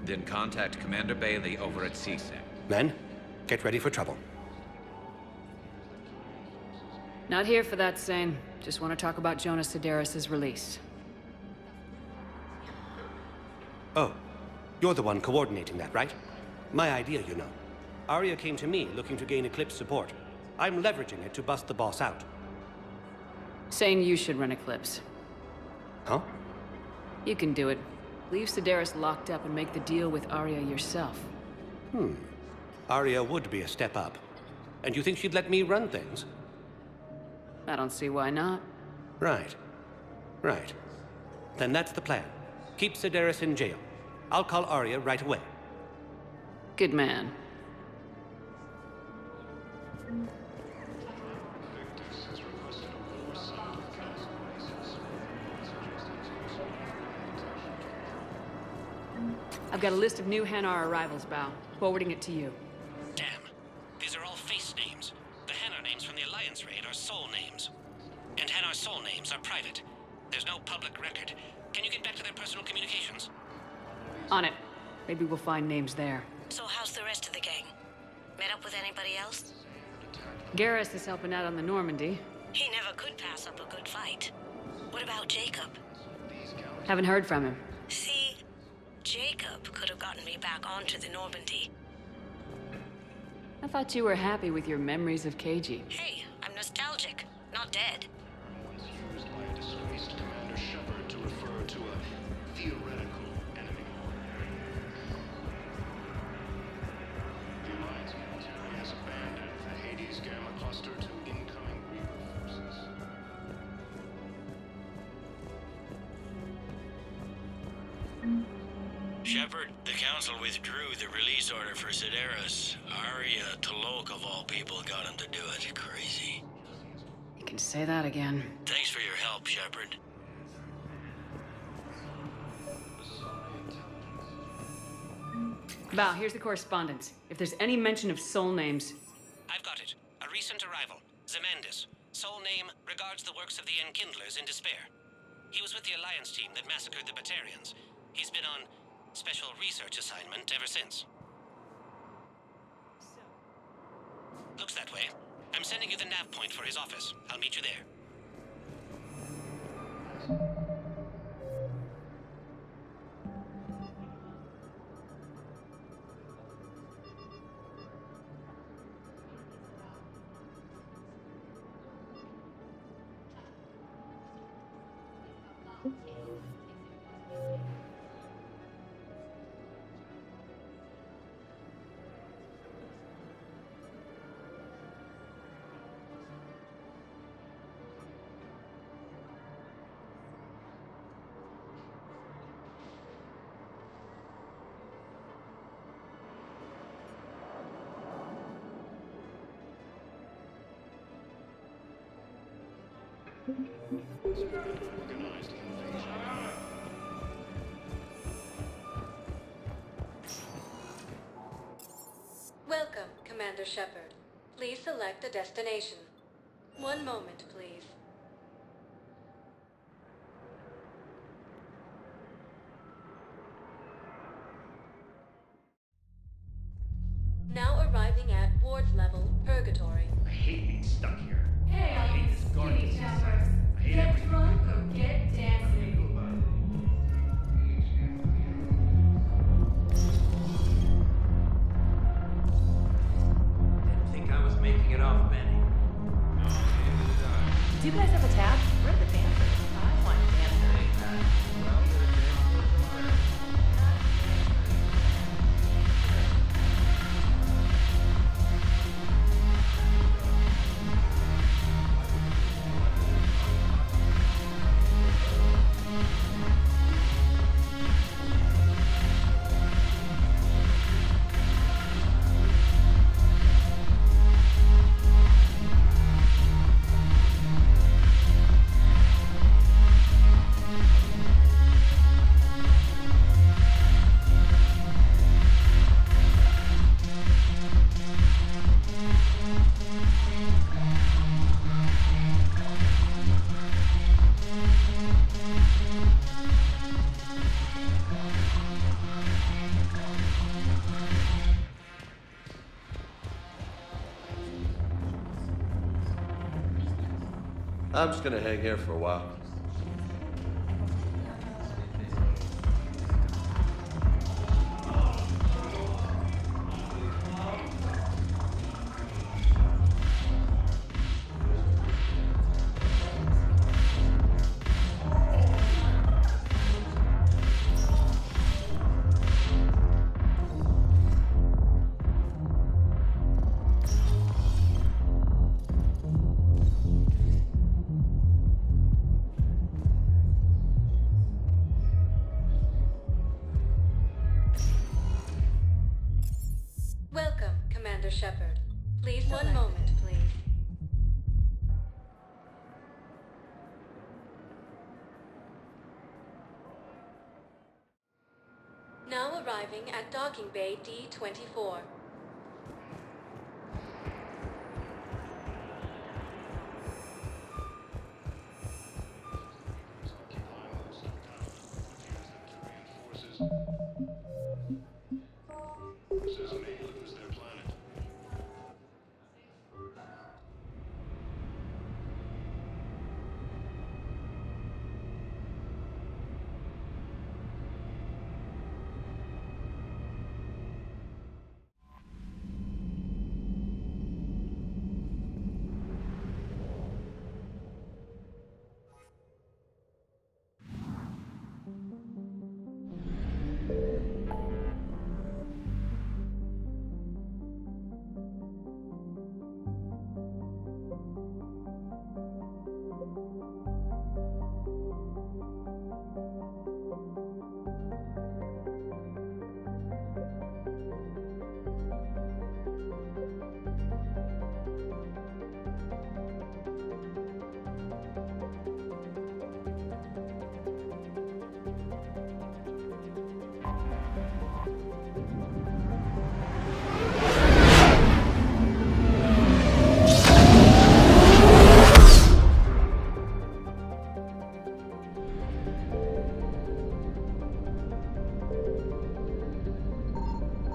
Then contact Commander Bailey over at CSEC. Men, get ready for trouble. Not here for that, Sane. Just want to talk about Jonas Sedaris' release. Oh, you're the one coordinating that, right? My idea, you know. Arya came to me looking to gain Eclipse support. I'm leveraging it to bust the boss out. Sane, you should run Eclipse. Huh? You can do it. Leave Sedaris locked up and make the deal with Arya yourself. Arya would be a step up. And you think she'd let me run things? I don't see why not. Right. Right. Then that's the plan. Keep Sedaris in jail. I'll call Arya right away. Good man. I've got a list of new Hanar arrivals, Bao. Forwarding it to you. Damn. These are all face names. The Hanar names from the Alliance raid are soul names. And Hanar soul names are private. There's no public record. Can you get back to their personal communications? On it. Maybe we'll find names there. So how's the rest of the gang? Met up with anybody else? Garrus is helping out on the Normandy. He never could pass up a good fight. What about Jacob? Haven't heard from him. See, Jacob could have gotten me back onto the Normandy. I thought you were happy with your memories of KG. Hey, I'm nostalgic, not dead. Once used by a disgraced Commander Shepard to refer to a theoretical enemy. The Alliance military has abandoned the Hades Gamma cluster to incoming Reaper forces. Shepard, the Council withdrew the release order for Sedaris. Arya Talok, of all people, got him to do it. Crazy. You can say that again. Thanks for your help, Shepard. Bao, here's the correspondence. If there's any mention of soul names... I've got it. A recent arrival. Zemandis. Soul name regards the works of the Enkindlers in despair. He was with the Alliance team that massacred the Batarians. He's been on special research assignment ever since. Looks that way. I'm sending you the nav point for his office. I'll meet you there. Organized invasion. Welcome, Commander Shepard. Please select a destination. One moment, please. Now arriving at Ward's level, Purgatory. I hate being stuck here. Hey, all you skinny jumpers. Get drunk or get dancing. Do you guys have a tab? Where are the dancers? I want dancers. I'm just gonna hang here for a while. Welcome, Commander Shepard. Please, one moment, please. Now arriving at docking bay D-24.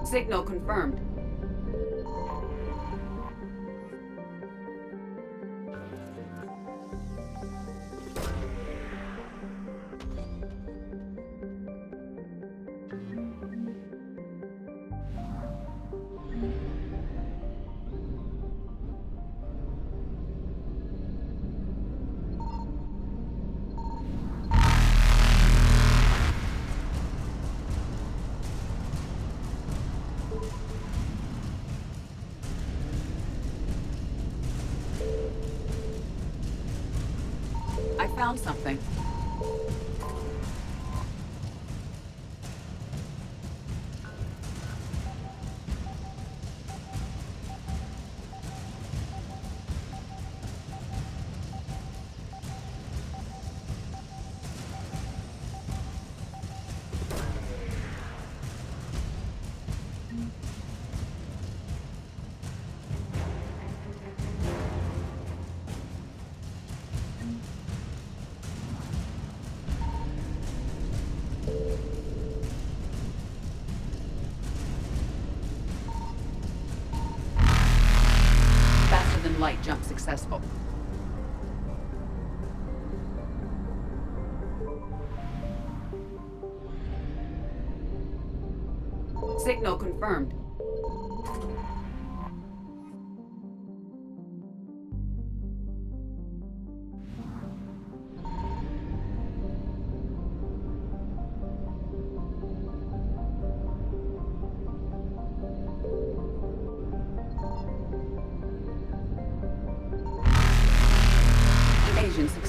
Signal confirmed. I found something. Light jump successful. Signal confirmed.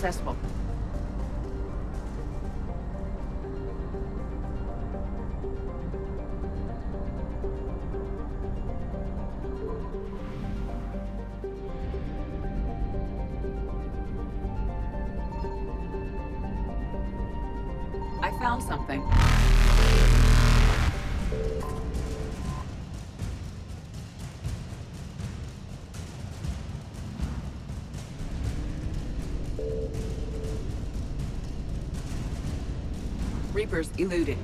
successful. I found something. Reapers eluded.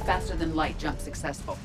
Faster than light jump successful.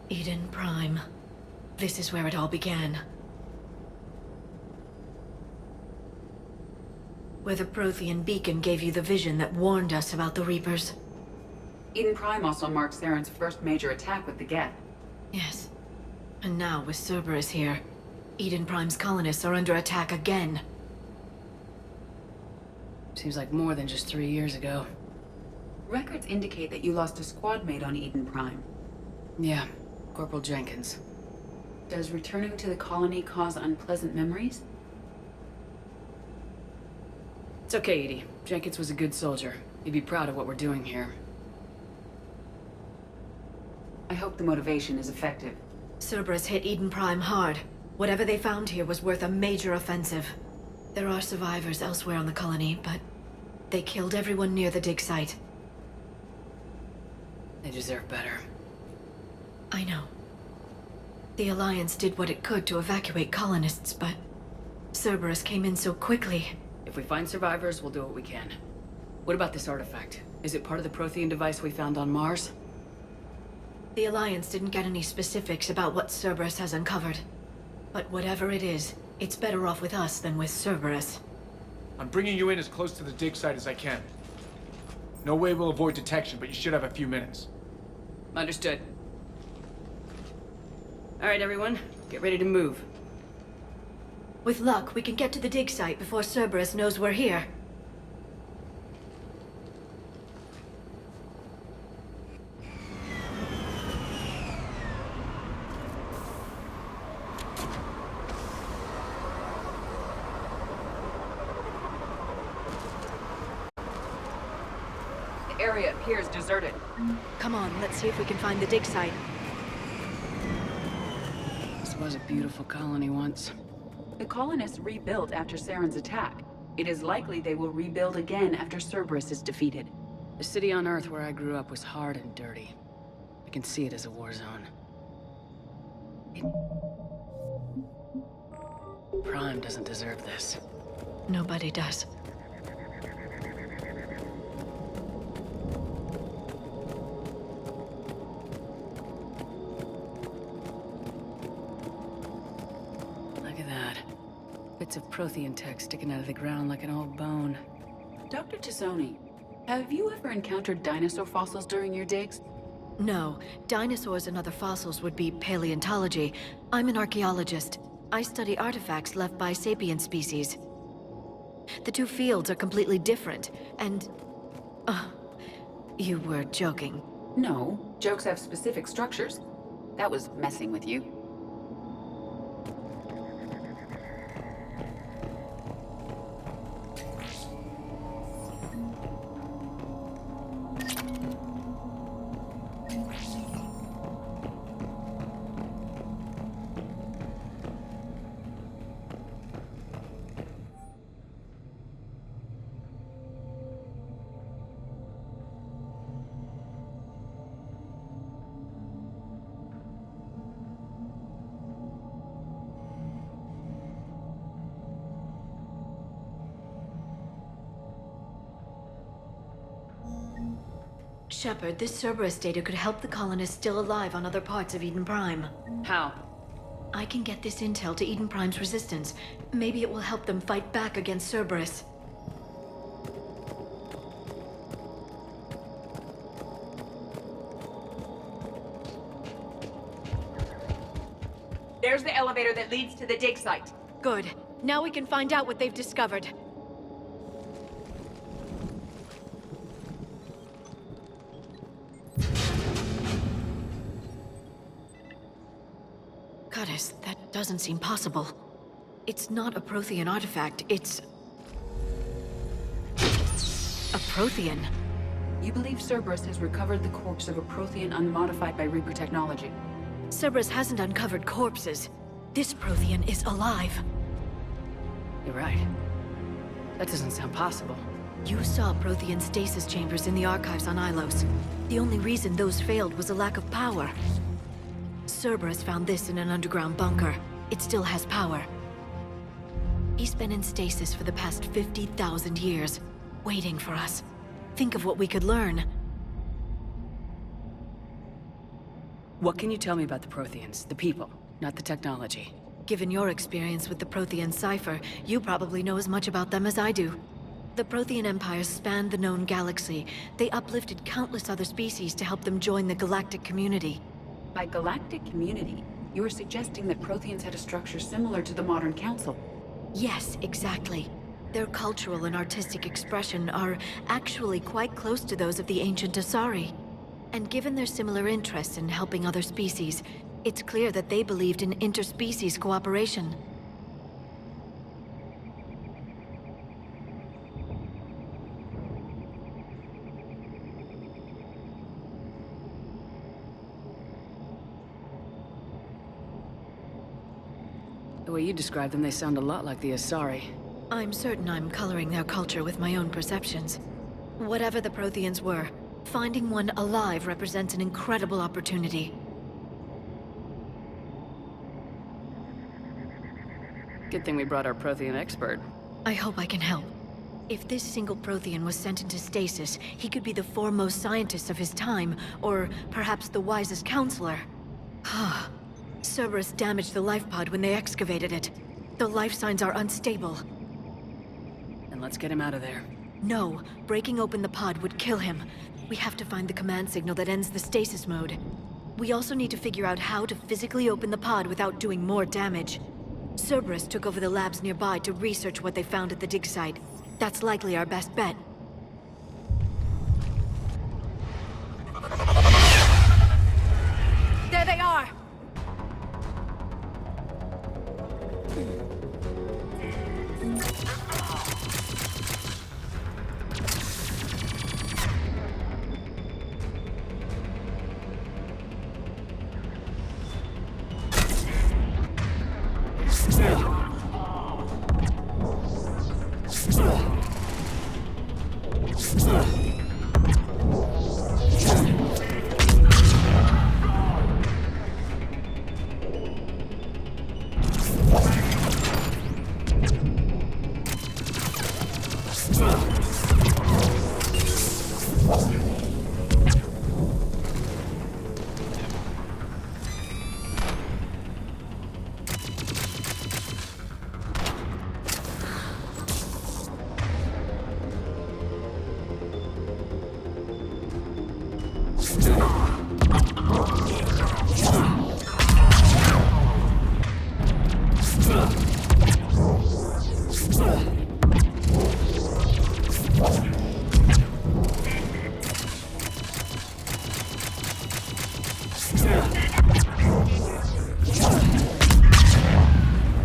Eden Prime. This is where it all began. Where the Prothean beacon gave you the vision that warned us about the Reapers. Eden Prime also marks Saren's first major attack with the Geth. Yes. And now, with Cerberus here, Eden Prime's colonists are under attack again. Seems like more than just 3 years ago. Records indicate that you lost a squad mate on Eden Prime. Yeah, Corporal Jenkins. Does returning to the colony cause unpleasant memories? It's okay, Edie. Jenkins was a good soldier. He'd be proud of what we're doing here. I hope the motivation is effective. Cerberus hit Eden Prime hard. Whatever they found here was worth a major offensive. There are survivors elsewhere on the colony, but they killed everyone near the dig site. They deserve better. I know. The Alliance did what it could to evacuate colonists, but Cerberus came in so quickly. If we find survivors, we'll do what we can. What about this artifact? Is it part of the Prothean device we found on Mars? The Alliance didn't get any specifics about what Cerberus has uncovered. But whatever it is, it's better off with us than with Cerberus. I'm bringing you in as close to the dig site as I can. No way we'll avoid detection, but you should have a few minutes. Understood. All right, everyone. Get ready to move. With luck, we can get to the dig site before Cerberus knows we're here. The area appears deserted. Come on, let's see if we can find the dig site. This was a beautiful colony once. The colonists rebuilt after Saren's attack. It is likely they will rebuild again after Cerberus is defeated. The city on Earth where I grew up was hard and dirty. I can see it as a war zone. Prime doesn't deserve this. Nobody does. Look at that. Bits of Prothean tech sticking out of the ground like an old bone. Dr. Tassoni, have you ever encountered dinosaur fossils during your digs? No. Dinosaurs and other fossils would be paleontology. I'm an archaeologist. I study artifacts left by sapient species. The two fields are completely different, and... you were joking. No, jokes have specific structures. That was messing with you. Shepard, this Cerberus data could help the colonists still alive on other parts of Eden Prime. How? I can get this intel to Eden Prime's resistance. Maybe it will help them fight back against Cerberus. There's the elevator that leads to the dig site. Good. Now we can find out what they've discovered. Goddess, that doesn't seem possible. It's not a Prothean artifact, it's... a Prothean. You believe Cerberus has recovered the corpse of a Prothean unmodified by Reaper technology? Cerberus hasn't uncovered corpses. This Prothean is alive. You're right. That doesn't sound possible. You saw Prothean stasis chambers in the archives on Ilos. The only reason those failed was a lack of power. Cerberus found this in an underground bunker. It still has power. He's been in stasis for the past 50,000 years, waiting for us. Think of what we could learn. What can you tell me about the Protheans, the people, not the technology? Given your experience with the Prothean cipher, you probably know as much about them as I do. The Prothean empires spanned the known galaxy. They uplifted countless other species to help them join the galactic community. By galactic community, you are suggesting that Protheans had a structure similar to the modern council. Yes, exactly. Their cultural and artistic expression are actually quite close to those of the ancient Asari. And given their similar interests in helping other species, it's clear that they believed in interspecies cooperation. The way you describe them, they sound a lot like the Asari. I'm certain I'm coloring their culture with my own perceptions. Whatever the Protheans were, finding one alive represents an incredible opportunity. Good thing we brought our Prothean expert. I hope I can help. If this single Prothean was sent into stasis, he could be the foremost scientist of his time, or perhaps the wisest counselor. Cerberus damaged the life pod when they excavated it. The life signs are unstable. Then let's get him out of there. No, breaking open the pod would kill him. We have to find the command signal that ends the stasis mode. We also need to figure out how to physically open the pod without doing more damage. Cerberus took over the labs nearby to research what they found at the dig site. That's likely our best bet. There they are!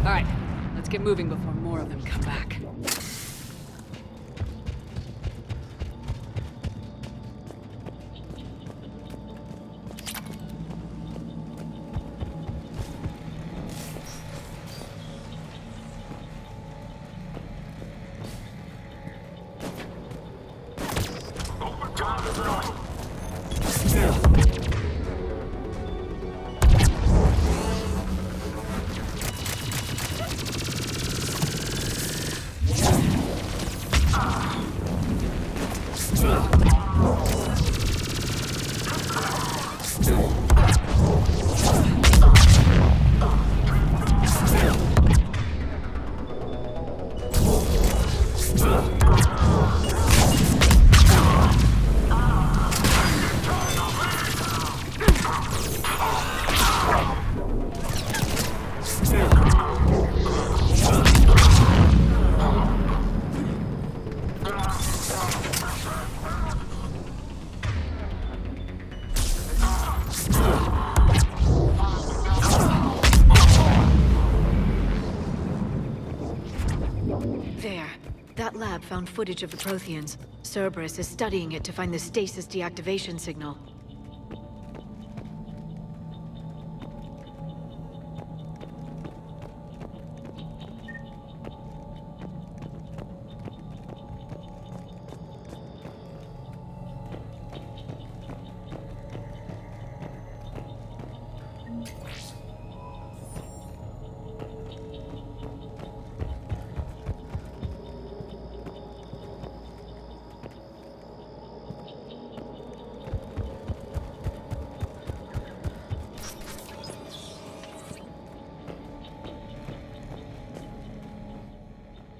Alright, let's get moving before more of them come back. Found footage of the Protheans. Cerberus is studying it to find the stasis deactivation signal.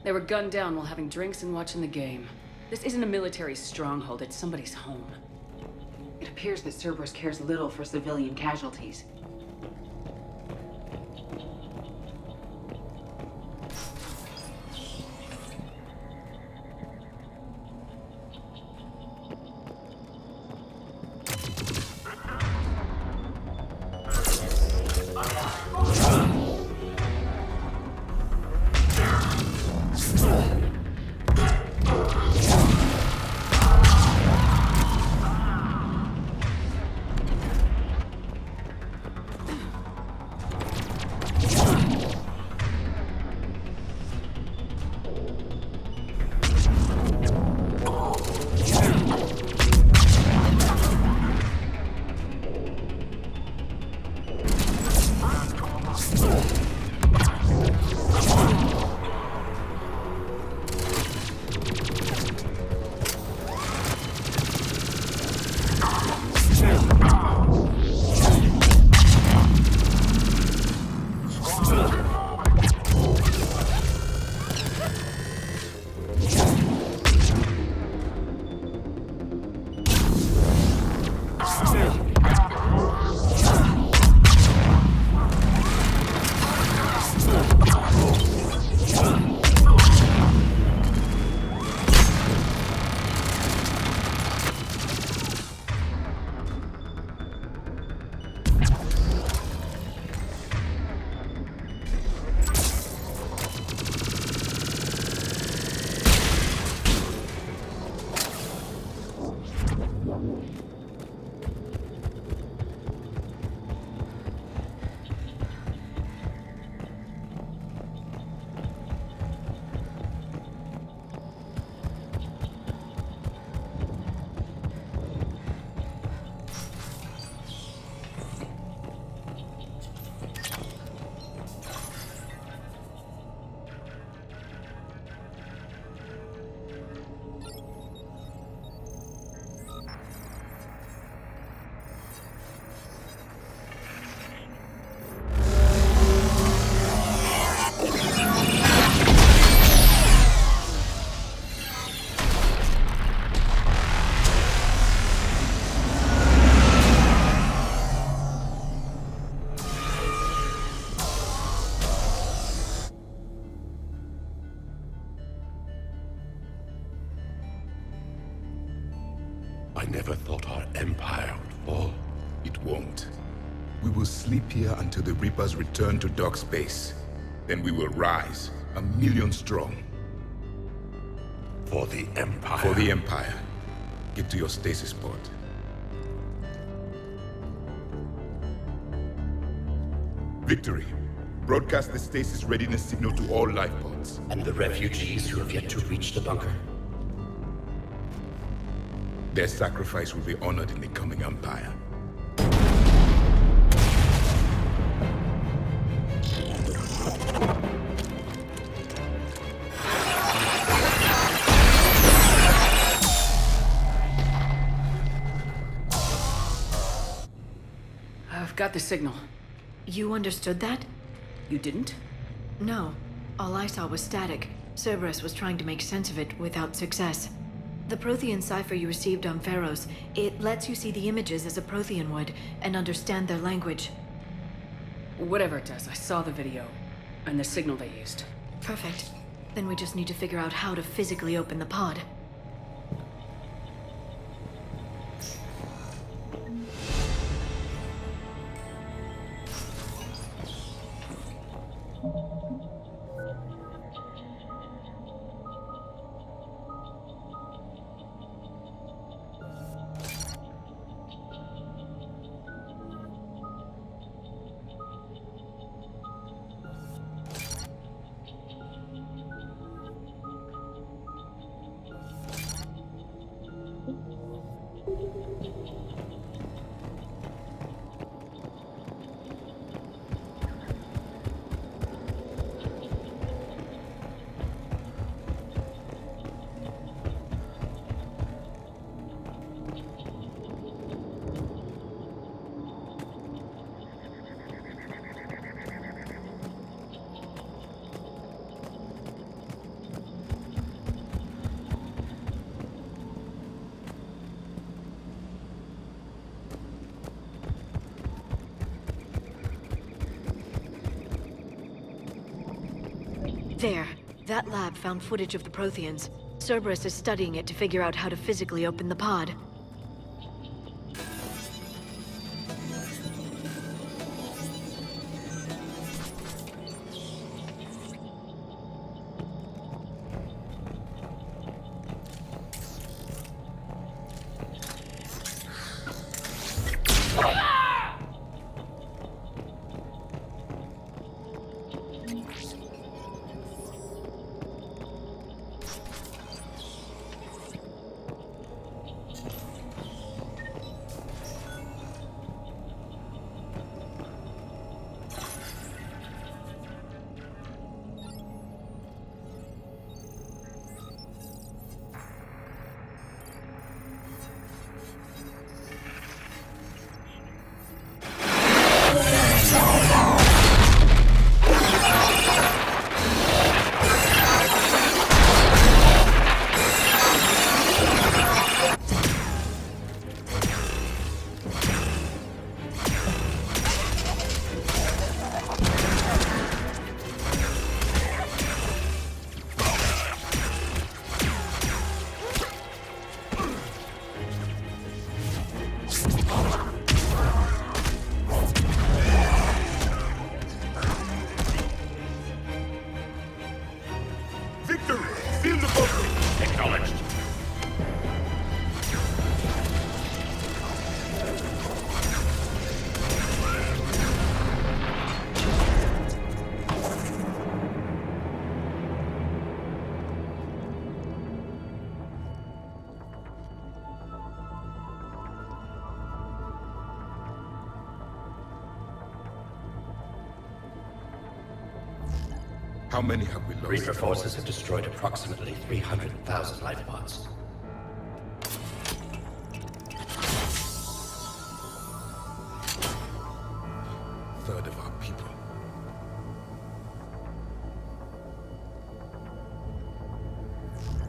They were gunned down while having drinks and watching the game. This isn't a military stronghold, it's somebody's home. It appears that Cerberus cares little for civilian casualties. I never thought our empire would fall. It won't. We will sleep here until the Reapers return to dark space. Then we will rise, 1,000,000 strong. For the Empire. For the Empire. Get to your stasis pod. Victory. Broadcast the stasis readiness signal to all life pods. And the refugees who have yet to reach the bunker. Their sacrifice will be honored in the coming Empire. I've got the signal. You understood that? You didn't? No. All I saw was static. Cerberus was trying to make sense of it without success. The Prothean cipher you received on Pharos, it lets you see the images as a Prothean would and understand their language. Whatever it does, I saw the video and the signal they used. Perfect. Then we just need to figure out how to physically open the pod. There. That lab found footage of the Protheans. Cerberus is studying it to figure out how to physically open the pod. How many have we lost? Reaper forces have destroyed approximately 300,000 life pods. Third of our people.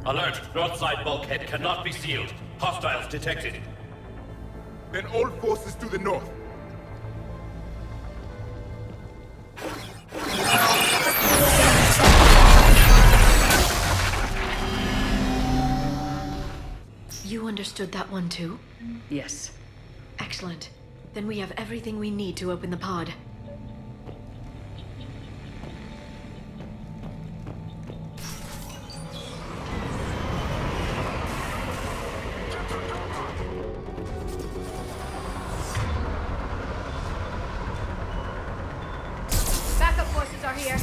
Alert! North side bulkhead cannot be sealed. Hostiles detected. Then all forces to the north. understood that one too? Yes. Excellent. Then we have everything we need to open the pod. Backup forces are here.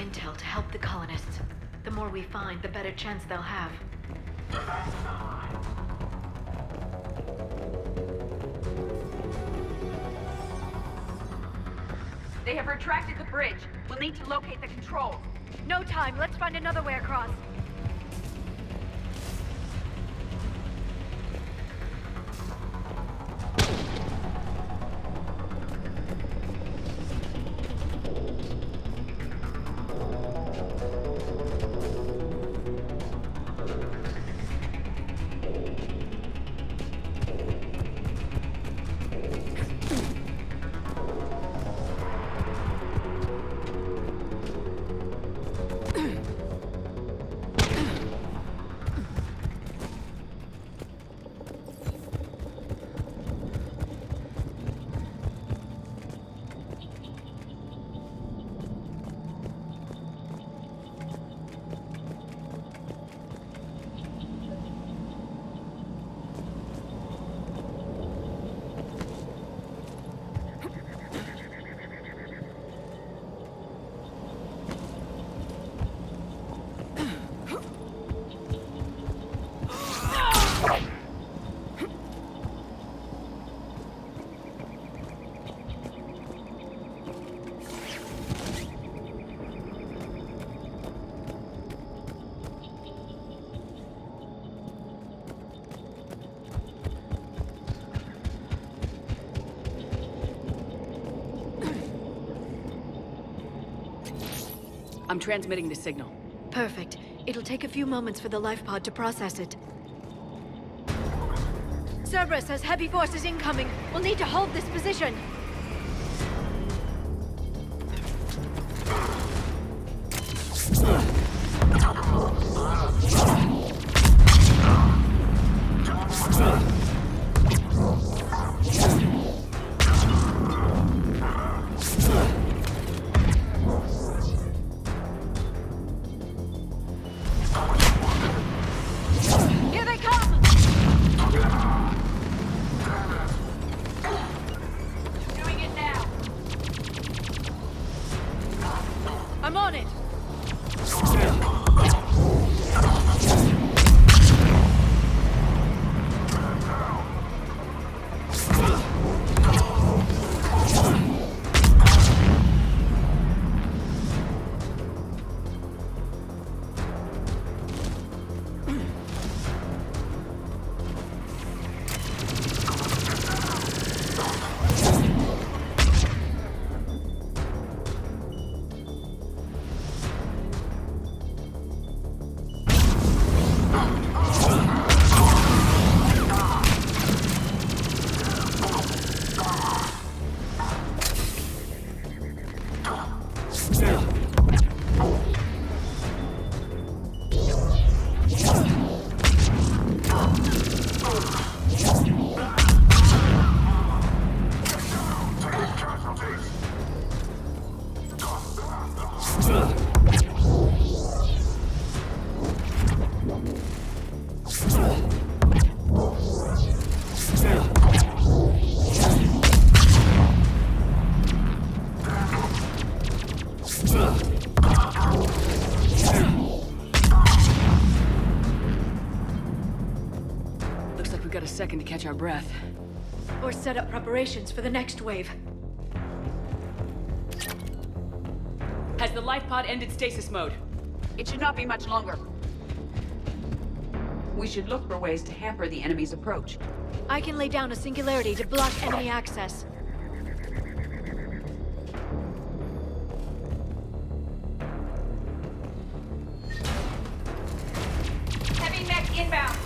intel to help the colonists. The more we find, the better chance they'll have. They have retracted the bridge. We'll need to locate the controls. No time. Let's find another way across. I'm transmitting the signal. Perfect. It'll take a few moments for the life pod to process it. Cerberus has heavy forces incoming. We'll need to hold this position. Here they come! Doing it now. I'm on it. Looks like we've got a second to catch our breath. Or set up preparations for the next wave. Has the life pod ended stasis mode? It should not be much longer. We should look for ways to hamper the enemy's approach. I can lay down a singularity to block enemy access. Heavy mech inbound.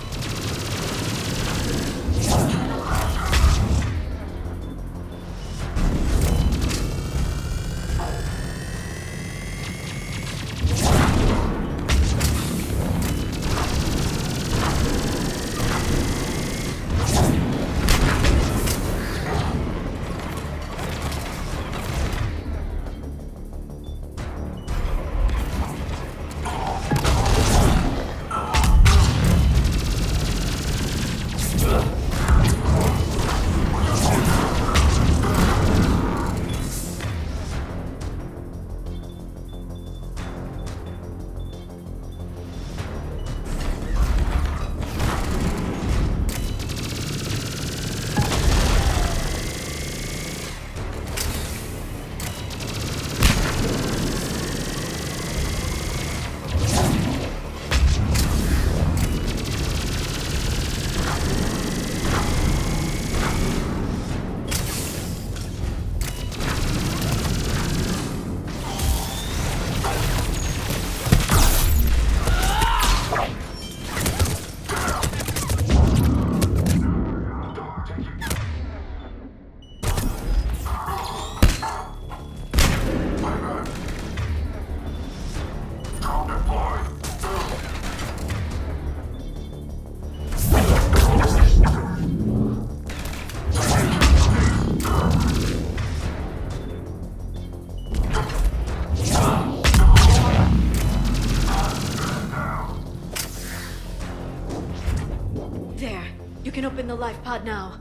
You can open the life pod now.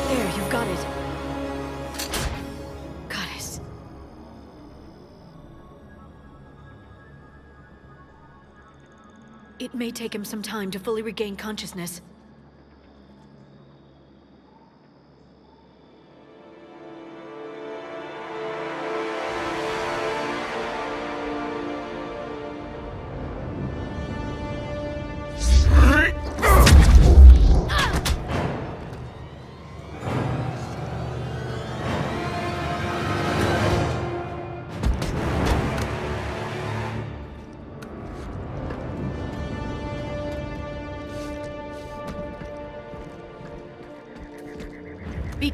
There, you've got it. Goddess. It may take him some time to fully regain consciousness.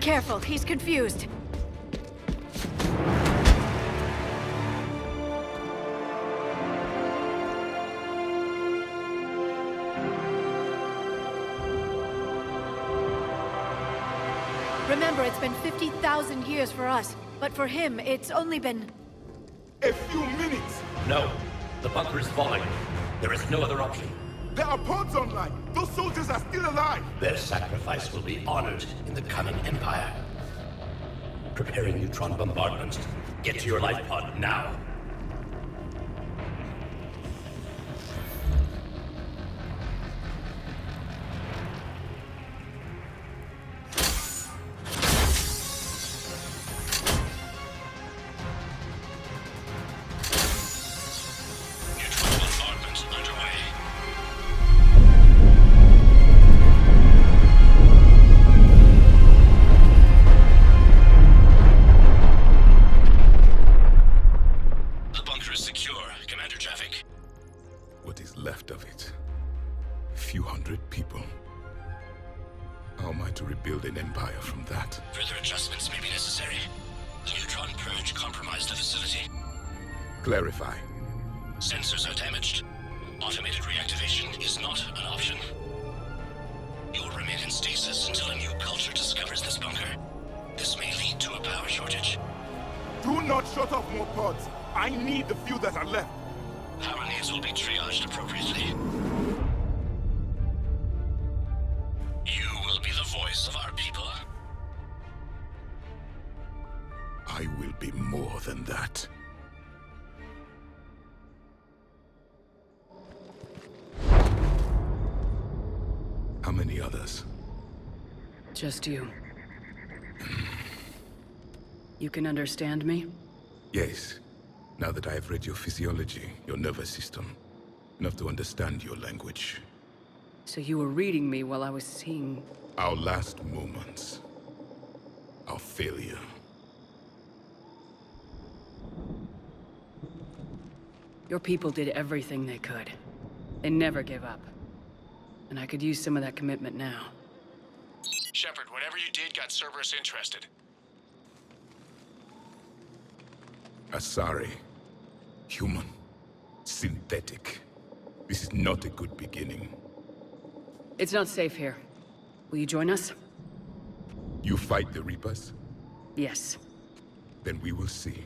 careful, he's confused. Remember, it's been 50,000 years for us, but for him, it's only been... A few minutes! No. The bunker is falling. There is no other option. There are pods online! Those soldiers are still alive! Their sacrifice will be honored in the coming Empire. Preparing neutron bombardment. Get to your life pod now. Clarify. Sensors are damaged. Automated reactivation is not an option. You will remain in stasis until a new culture discovers this bunker. This may lead to a power shortage. Do not shut off more pods. I need the few that are left. Power needs will be triaged appropriately. You will be the voice of our people. I will be more than that. How many others? Just you. You can understand me? Yes. Now that I have read your physiology, your nervous system, enough to understand your language. So you were reading me while I was seeing... Our last moments. Our failure. Your people did everything they could. They never gave up. And I could use some of that commitment now. Shepard, whatever you did got Cerberus interested. Asari. Human. Synthetic. This is not a good beginning. It's not safe here. Will you join us? You fight the Reapers? Yes. Then we will see.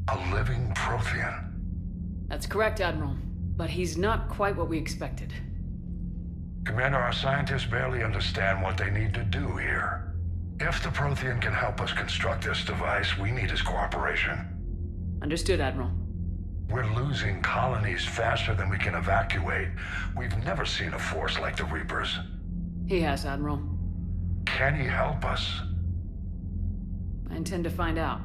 A living Prothean. That's correct, Admiral. But he's not quite what we expected. Commander, our scientists barely understand what they need to do here. If the Prothean can help us construct this device, we need his cooperation. Understood, Admiral. We're losing colonies faster than we can evacuate. We've never seen a force like the Reapers. He has, Admiral. Can he help us? I intend to find out.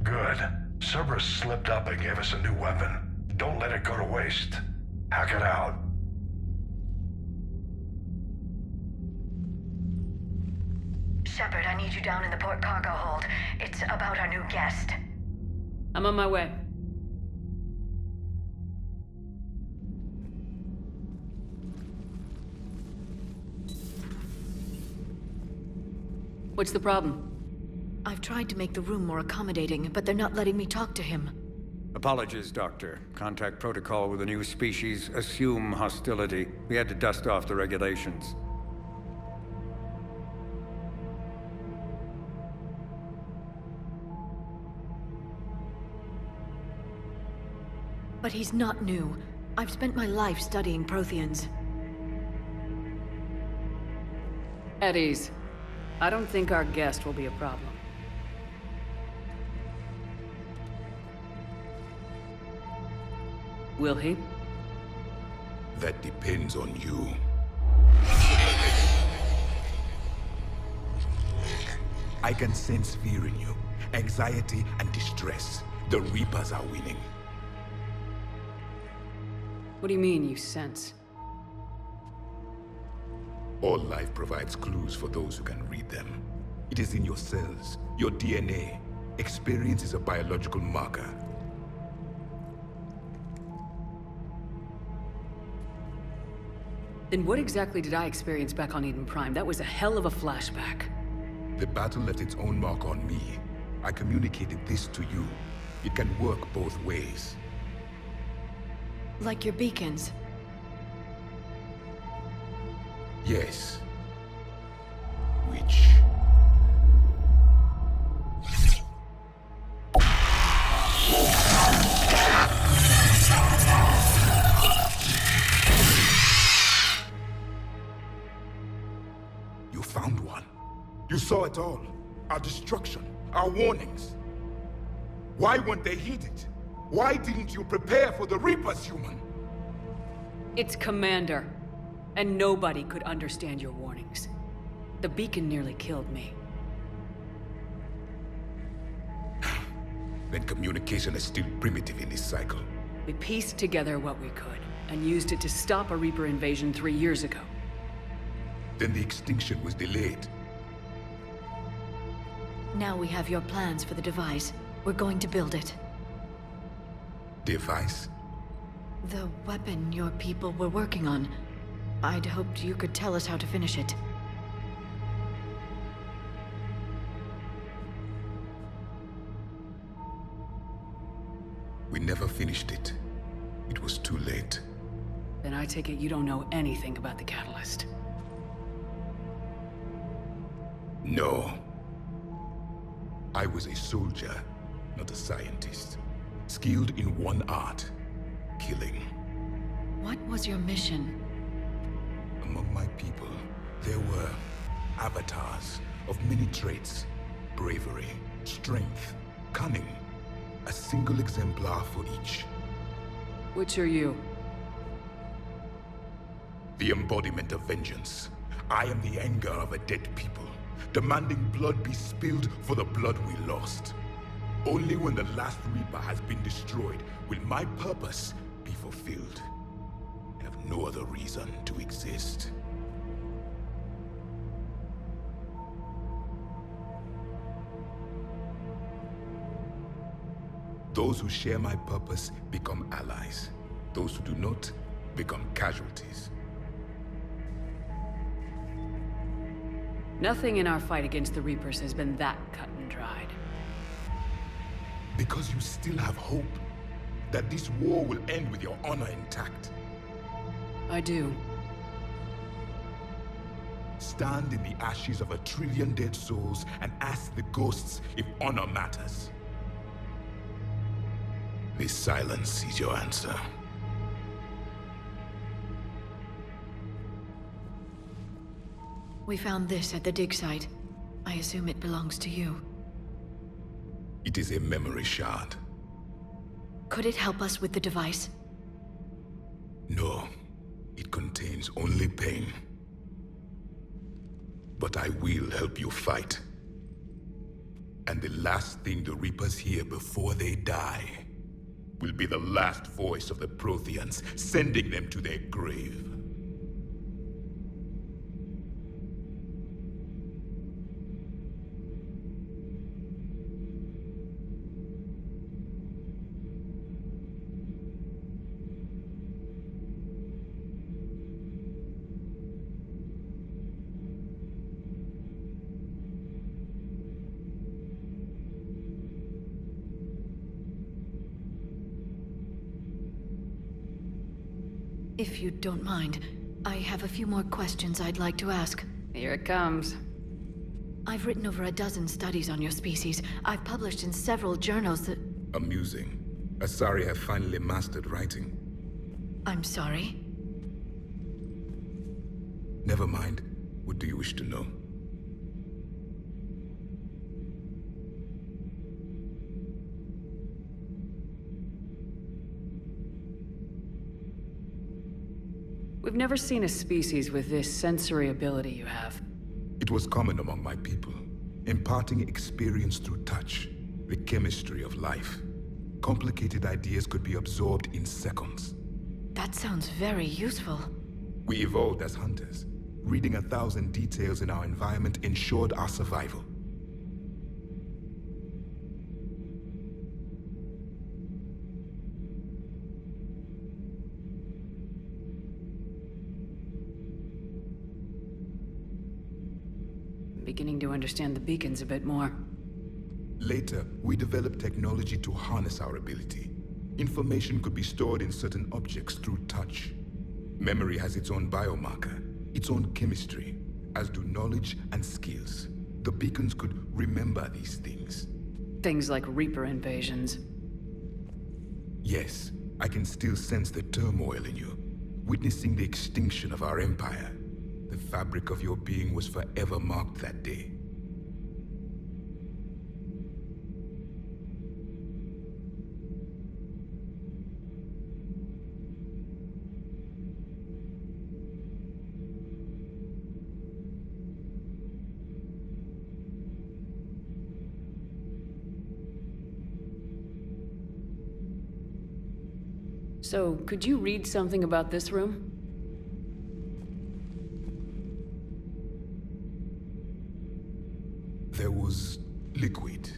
Good. Cerberus slipped up and gave us a new weapon. Don't let it go to waste. Hack it out. Shepard, I need you down in the port cargo hold. It's about our new guest. I'm on my way. What's the problem? I've tried to make the room more accommodating, but they're not letting me talk to him. Apologies, Doctor. Contact protocol with a new species. Assume hostility. We had to dust off the regulations. But he's not new. I've spent my life studying Protheans. At ease. I don't think our guest will be a problem. Will he? That depends on you. I can sense fear in you, anxiety and distress. The Reapers are winning. What do you mean, you sense? All life provides clues for those who can read them. It is in your cells, your DNA. Experience is a biological marker. Then what exactly did I experience back on Eden Prime? That was a hell of a flashback. The battle left its own mark on me. I communicated this to you. It can work both ways. Like your beacons? Yes. Which... You found one. You saw it all. Our destruction, our warnings. Why weren't they heeded? Why didn't you prepare for the Reapers, human? It's Commander. And nobody could understand your warnings. The beacon nearly killed me. Then communication is still primitive in this cycle. We pieced together what we could, and used it to stop a Reaper invasion 3 years ago. Then the extinction was delayed. Now we have your plans for the device. We're going to build it. Device? The weapon your people were working on. I'd hoped you could tell us how to finish it. We never finished it. It was too late. Then I take it you don't know anything about the catalyst. No. I was a soldier, not a scientist. Skilled in one art, killing. What was your mission? Among my people, there were avatars of many traits. Bravery, strength, cunning. A single exemplar for each. Which are you? The embodiment of vengeance. I am the anger of a dead people, demanding blood be spilled for the blood we lost. Only when the last Reaper has been destroyed will my purpose be fulfilled. I have no other reason to exist. Those who share my purpose become allies. Those who do not become casualties. Nothing in our fight against the Reapers has been that cut and dried. Because you still have hope that this war will end with your honor intact. I do. Stand in the ashes of 1 trillion dead souls and ask the ghosts if honor matters. This silence is your answer. We found this at the dig site. I assume it belongs to you. It is a memory shard. Could it help us with the device? No. It contains only pain. But I will help you fight. And the last thing the Reapers hear before they die will be the last voice of the Protheans, sending them to their grave. If you don't mind, I have a few more questions I'd like to ask. Here it comes. I've written over a dozen studies on your species. I've published in several journals that... Amusing. Asari have finally mastered writing. I'm sorry? Never mind. What do you wish to know? We've never seen a species with this sensory ability you have. It was common among my people, imparting experience through touch, the chemistry of life. Complicated ideas could be absorbed in seconds. That sounds very useful. We evolved as hunters. Reading 1,000 details in our environment ensured our survival. Beginning to understand the beacons a bit more. Later, we developed technology to harness our ability. Information could be stored in certain objects through touch. Memory has its own biomarker, its own chemistry, as do knowledge and skills. The beacons could remember these things. Things like Reaper invasions. Yes, I can still sense the turmoil in you, witnessing the extinction of our empire. The fabric of your being was forever marked that day. So, could you read something about this room? There was liquid,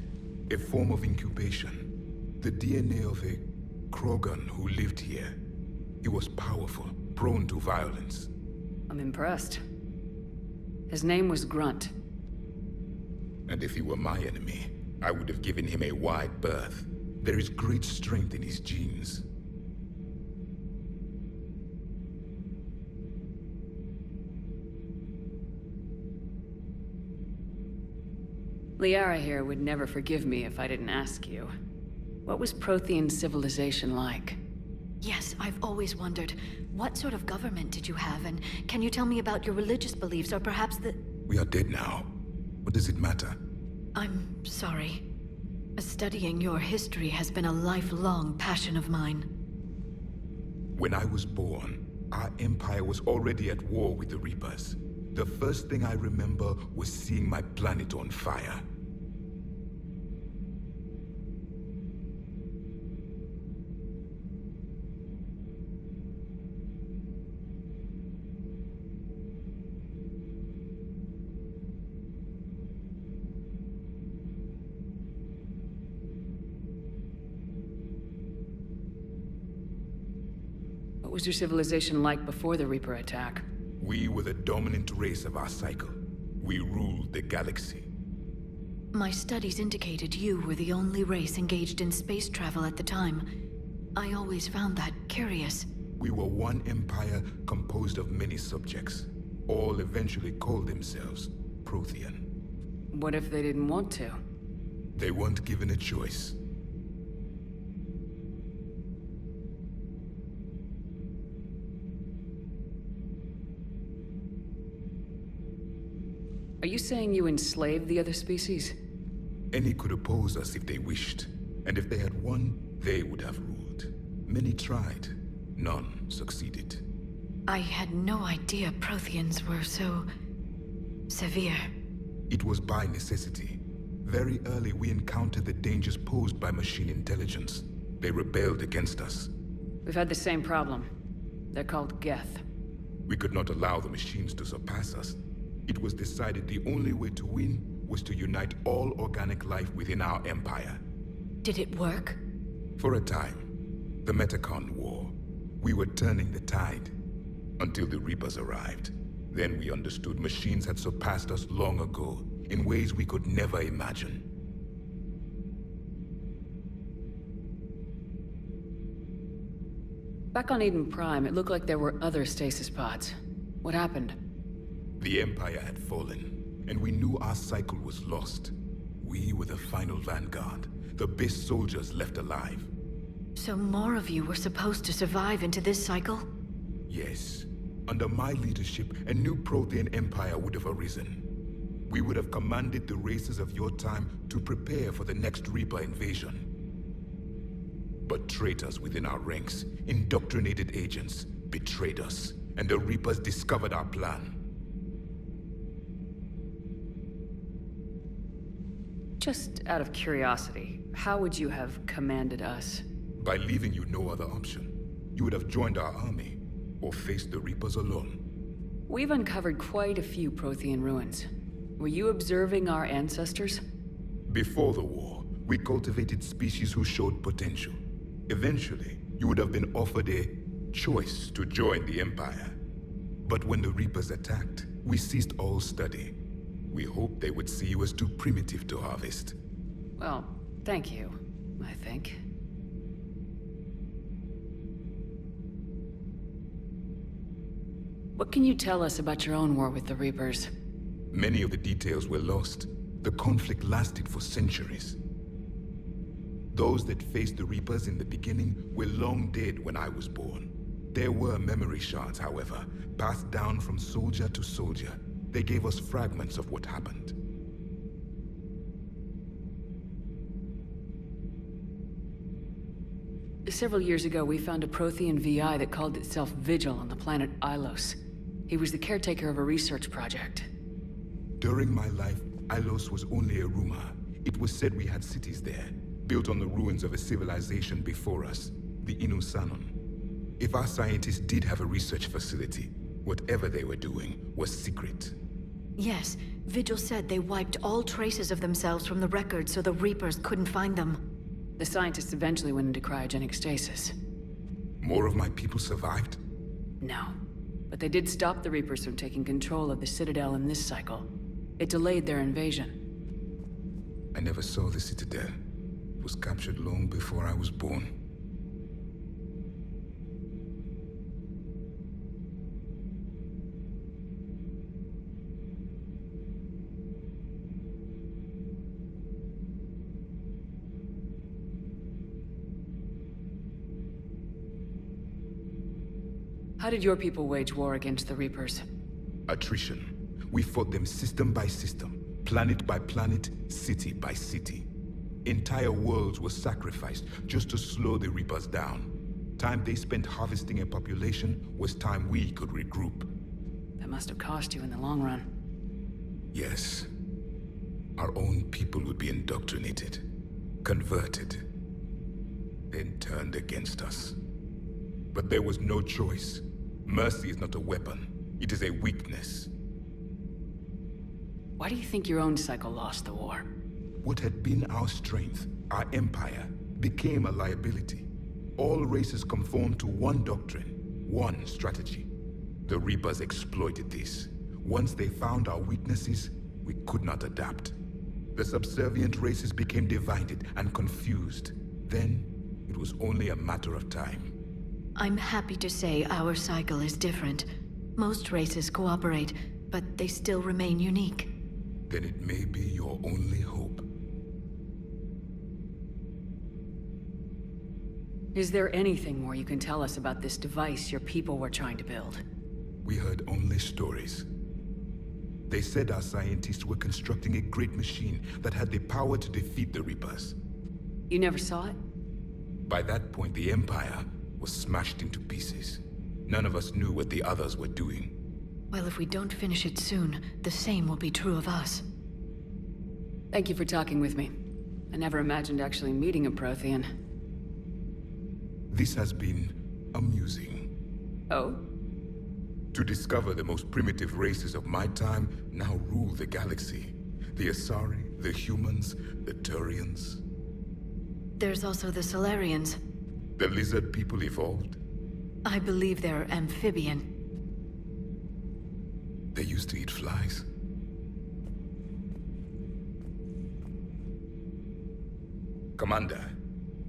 a form of incubation. The DNA of a Krogan who lived here. He was powerful, prone to violence. I'm impressed. His name was Grunt. And if he were my enemy, I would have given him a wide berth. There is great strength in his genes. Liara here would never forgive me if I didn't ask you. What was Prothean civilization like? Yes, I've always wondered, what sort of government did you have, and can you tell me about your religious beliefs, or perhaps the... We are dead now. What does it matter? I'm sorry. Studying your history has been a lifelong passion of mine. When I was born, our empire was already at war with the Reapers. The first thing I remember was seeing my planet on fire. What was your civilization like before the Reaper attack? We were the dominant race of our cycle. We ruled the galaxy. My studies indicated you were the only race engaged in space travel at the time. I always found that curious. We were one empire composed of many subjects. All eventually called themselves Prothean. What if they didn't want to? They weren't given a choice. Are you saying you enslaved the other species? Any could oppose us if they wished. And if they had won, they would have ruled. Many tried. None succeeded. I had no idea Protheans were so... severe. It was by necessity. Very early we encountered the dangers posed by machine intelligence. They rebelled against us. We've had the same problem. They're called Geth. We could not allow the machines to surpass us. It was decided the only way to win was to unite all organic life within our empire. Did it work? For a time. The Metacon War. We were turning the tide. Until the Reapers arrived. Then we understood machines had surpassed us long ago, in ways we could never imagine. Back on Eden Prime, it looked like there were other stasis pods. What happened? The Empire had fallen, and we knew our cycle was lost. We were the final vanguard, the best soldiers left alive. So more of you were supposed to survive into this cycle? Yes. Under my leadership, a new Prothean empire would have arisen. We would have commanded the races of your time to prepare for the next Reaper invasion. But traitors within our ranks, indoctrinated agents, betrayed us, and the Reapers discovered our plan. Just out of curiosity, how would you have commanded us? By leaving you no other option. You would have joined our army, or faced the Reapers alone. We've uncovered quite a few Prothean ruins. Were you observing our ancestors? Before the war, we cultivated species who showed potential. Eventually, you would have been offered a choice to join the Empire. But when the Reapers attacked, we ceased all study. We hoped they would see you as too primitive to harvest. Well, thank you, I think. What can you tell us about your own war with the Reapers? Many of the details were lost. The conflict lasted for centuries. Those that faced the Reapers in the beginning were long dead when I was born. There were memory shards, however, passed down from soldier to soldier. They gave us fragments of what happened. Several years ago, we found a Prothean VI that called itself Vigil on the planet Ilos. He was the caretaker of a research project. During my life, Ilos was only a rumor. It was said we had cities there, built on the ruins of a civilization before us, the Inusanon. If our scientists did have a research facility, whatever they were doing was secret. Yes, Vigil said they wiped all traces of themselves from the records so the Reapers couldn't find them. The scientists eventually went into cryogenic stasis. More of my people survived? No. But they did stop the Reapers from taking control of the Citadel in this cycle. It delayed their invasion. I never saw the Citadel. It was captured long before I was born. How did your people wage war against the Reapers? Attrition. We fought them system by system, planet by planet, city by city. Entire worlds were sacrificed just to slow the Reapers down. Time they spent harvesting a population was time we could regroup. That must have cost you in the long run. Yes. Our own people would be indoctrinated, converted, then turned against us. But there was no choice. Mercy is not a weapon. It is a weakness. Why do you think your own cycle lost the war? What had been our strength, our empire, became a liability. All races conformed to one doctrine, one strategy. The Reapers exploited this. Once they found our weaknesses, we could not adapt. The subservient races became divided and confused. Then, it was only a matter of time. I'm happy to say our cycle is different. Most races cooperate, but they still remain unique. Then it may be your only hope. Is there anything more you can tell us about this device your people were trying to build? We heard only stories. They said our scientists were constructing a great machine that had the power to defeat the Reapers. You never saw it? By that point, the Empire was smashed into pieces. None of us knew what the others were doing. Well, if we don't finish it soon, the same will be true of us. Thank you for talking with me. I never imagined actually meeting a Prothean. This has been amusing. Oh? To discover the most primitive races of my time now rule the galaxy. The Asari, the humans, the Turians. There's also the Solarians. The lizard people evolved? I believe they're amphibian. They used to eat flies. Commander,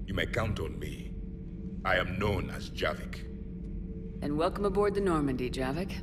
you may count on me. I am known as Javik. And welcome aboard the Normandy, Javik.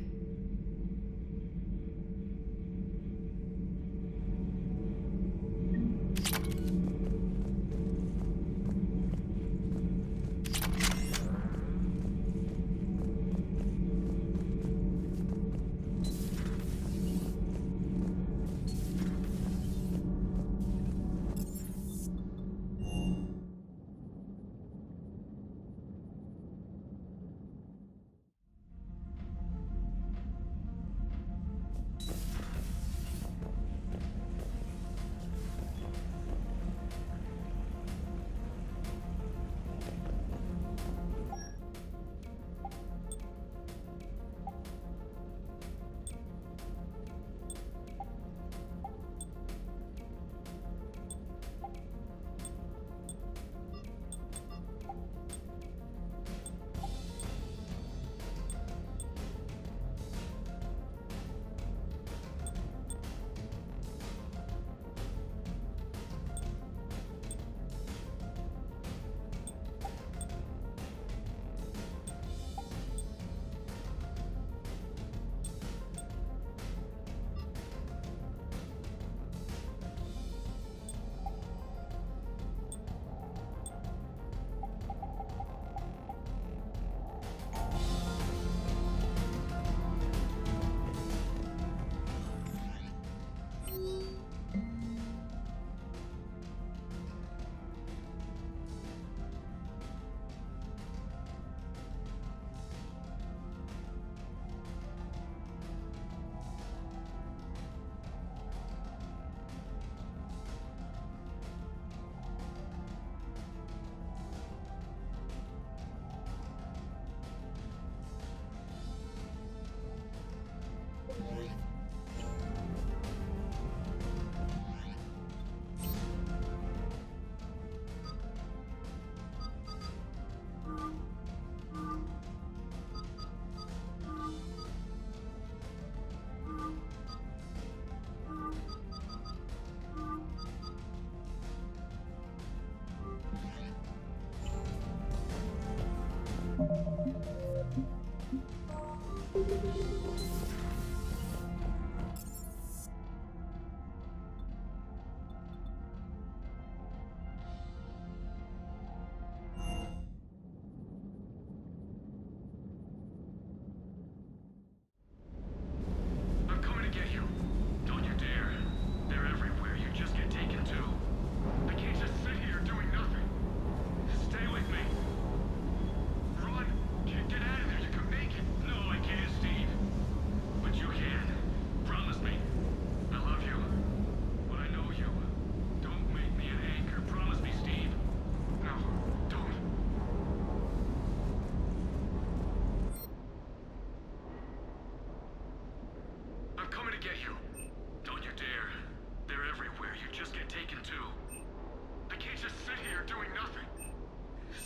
here doing nothing.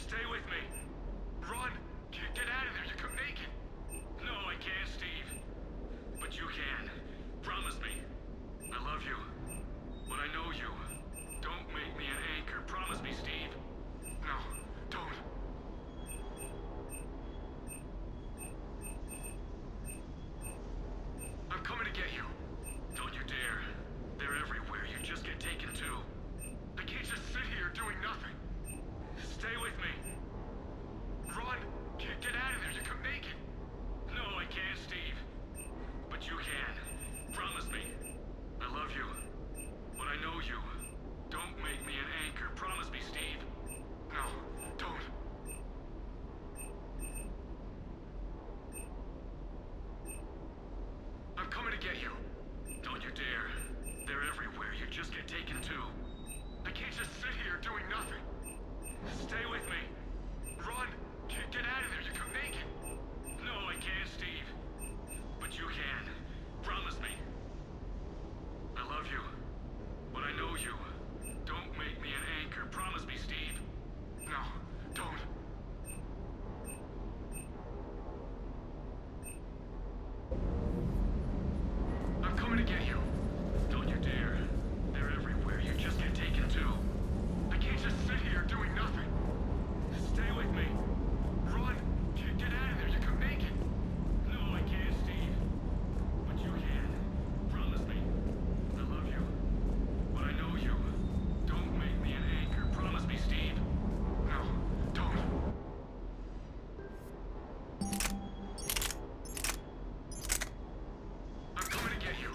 Stay with me. Run! Get out of there, you could make it! No, I can't, Steve. But you can. Promise me. I love you. But I know you. Don't make me an anchor. Promise me, Steve. No, don't. I'm coming to get you. Don't you dare. They're everywhere. You just get taken too. I can't just sit here doing nothing. Stay with me. Run! Get out of there. You can make it. No, I can't, Steve. But you can. Promise me. I love you. But I know you. Don't make me an anchor. Promise me, Steve. No, don't. I'm coming to get you. Don't you dare. They're everywhere. You just get taken too. I can't just sit here doing nothing. Stay with me. Run! Get out of there. You can make it. No, I can't, Steve. But you can. Promise me. I love you. But I know you. Don't make me an anchor. Promise me, Steve. No, don't. I'm coming to get you. Don't you dare. They're everywhere. You just get taken too. I can't just sit here doing nothing. Stay with me. Run! Get out of there. You can make it. No, I can't, Steve. But you can. Promise me. I love you. But I know you. Don't make me an anchor. Promise me, Steve. No, don't. I'm coming to get you.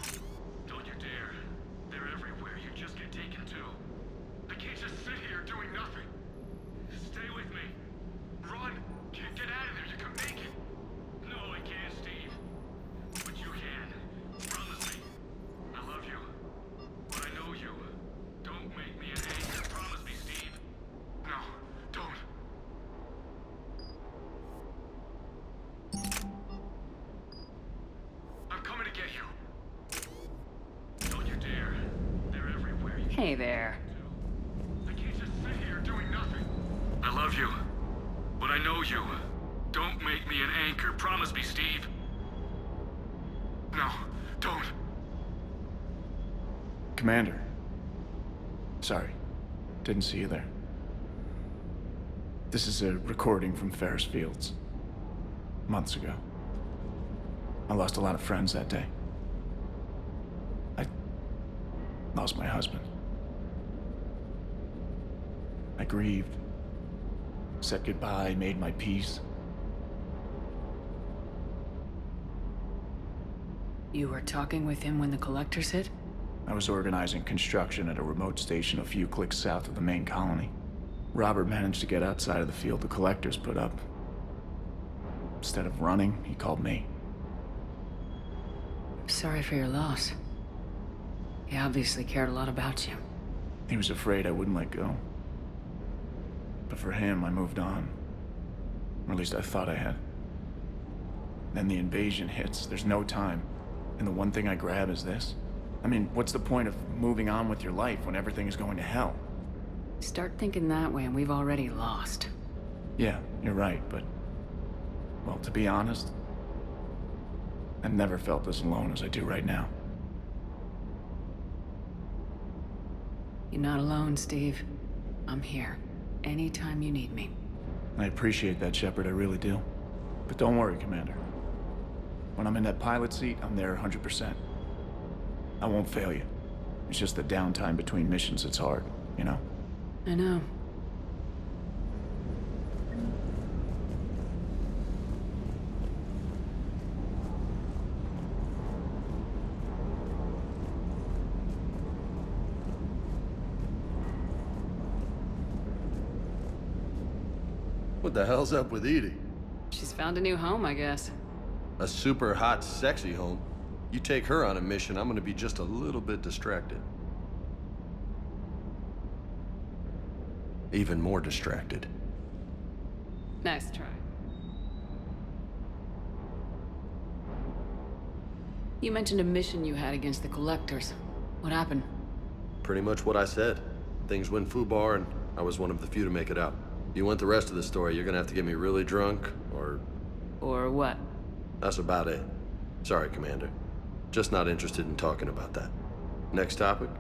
Don't you dare. They're everywhere. You just get taken too. I can't just sit here doing nothing. Stay with me. Run! Get out of there. You can make it. No, I can't, Steve. But you can. Promise me. I love you. But I know you. Don't make me an anchor. Promise me, Steve. No, don't. I'm coming to get you. Don't you dare. They're everywhere. Hey there. I can't just sit here doing nothing. I love you. But I know you. Don't make me an anchor. Promise me, Steve. No, don't. Commander. Sorry. Didn't see you there. This is a recording from Ferris Fields. Months ago. I lost a lot of friends that day. I lost my husband. I grieved. Said goodbye, made my peace. You were talking with him when the collectors hit? I was organizing construction at a remote station a few clicks south of the main colony. Robert managed to get outside of the field the collectors put up. Instead of running, he called me. Sorry for your loss. He obviously cared a lot about you. He was afraid I wouldn't let go. But for him, I moved on. Or at least I thought I had. Then the invasion hits. There's no time. And the one thing I grab is this. I mean, what's the point of moving on with your life when everything is going to hell? Start thinking that way and we've already lost. Yeah, you're right, but... well, to be honest, I've never felt as alone as I do right now. You're not alone, Steve. I'm here. Anytime you need me. I appreciate that, Shepard, I really do. But don't worry, Commander. When I'm in that pilot seat, I'm there 100%. I won't fail you. It's just the downtime between missions that's hard, you know? I know. What the hell's up with Edie? She's found a new home, I guess. A super hot, sexy home. You take her on a mission, I'm gonna be just a little bit distracted. Even more distracted. Nice try. You mentioned a mission you had against the collectors. What happened? Pretty much what I said. Things went foobar and I was one of the few to make it out. If you want the rest of the story, you're gonna have to get me really drunk, or... Or what? That's about it. Sorry, Commander. Just not interested in talking about that. Next topic?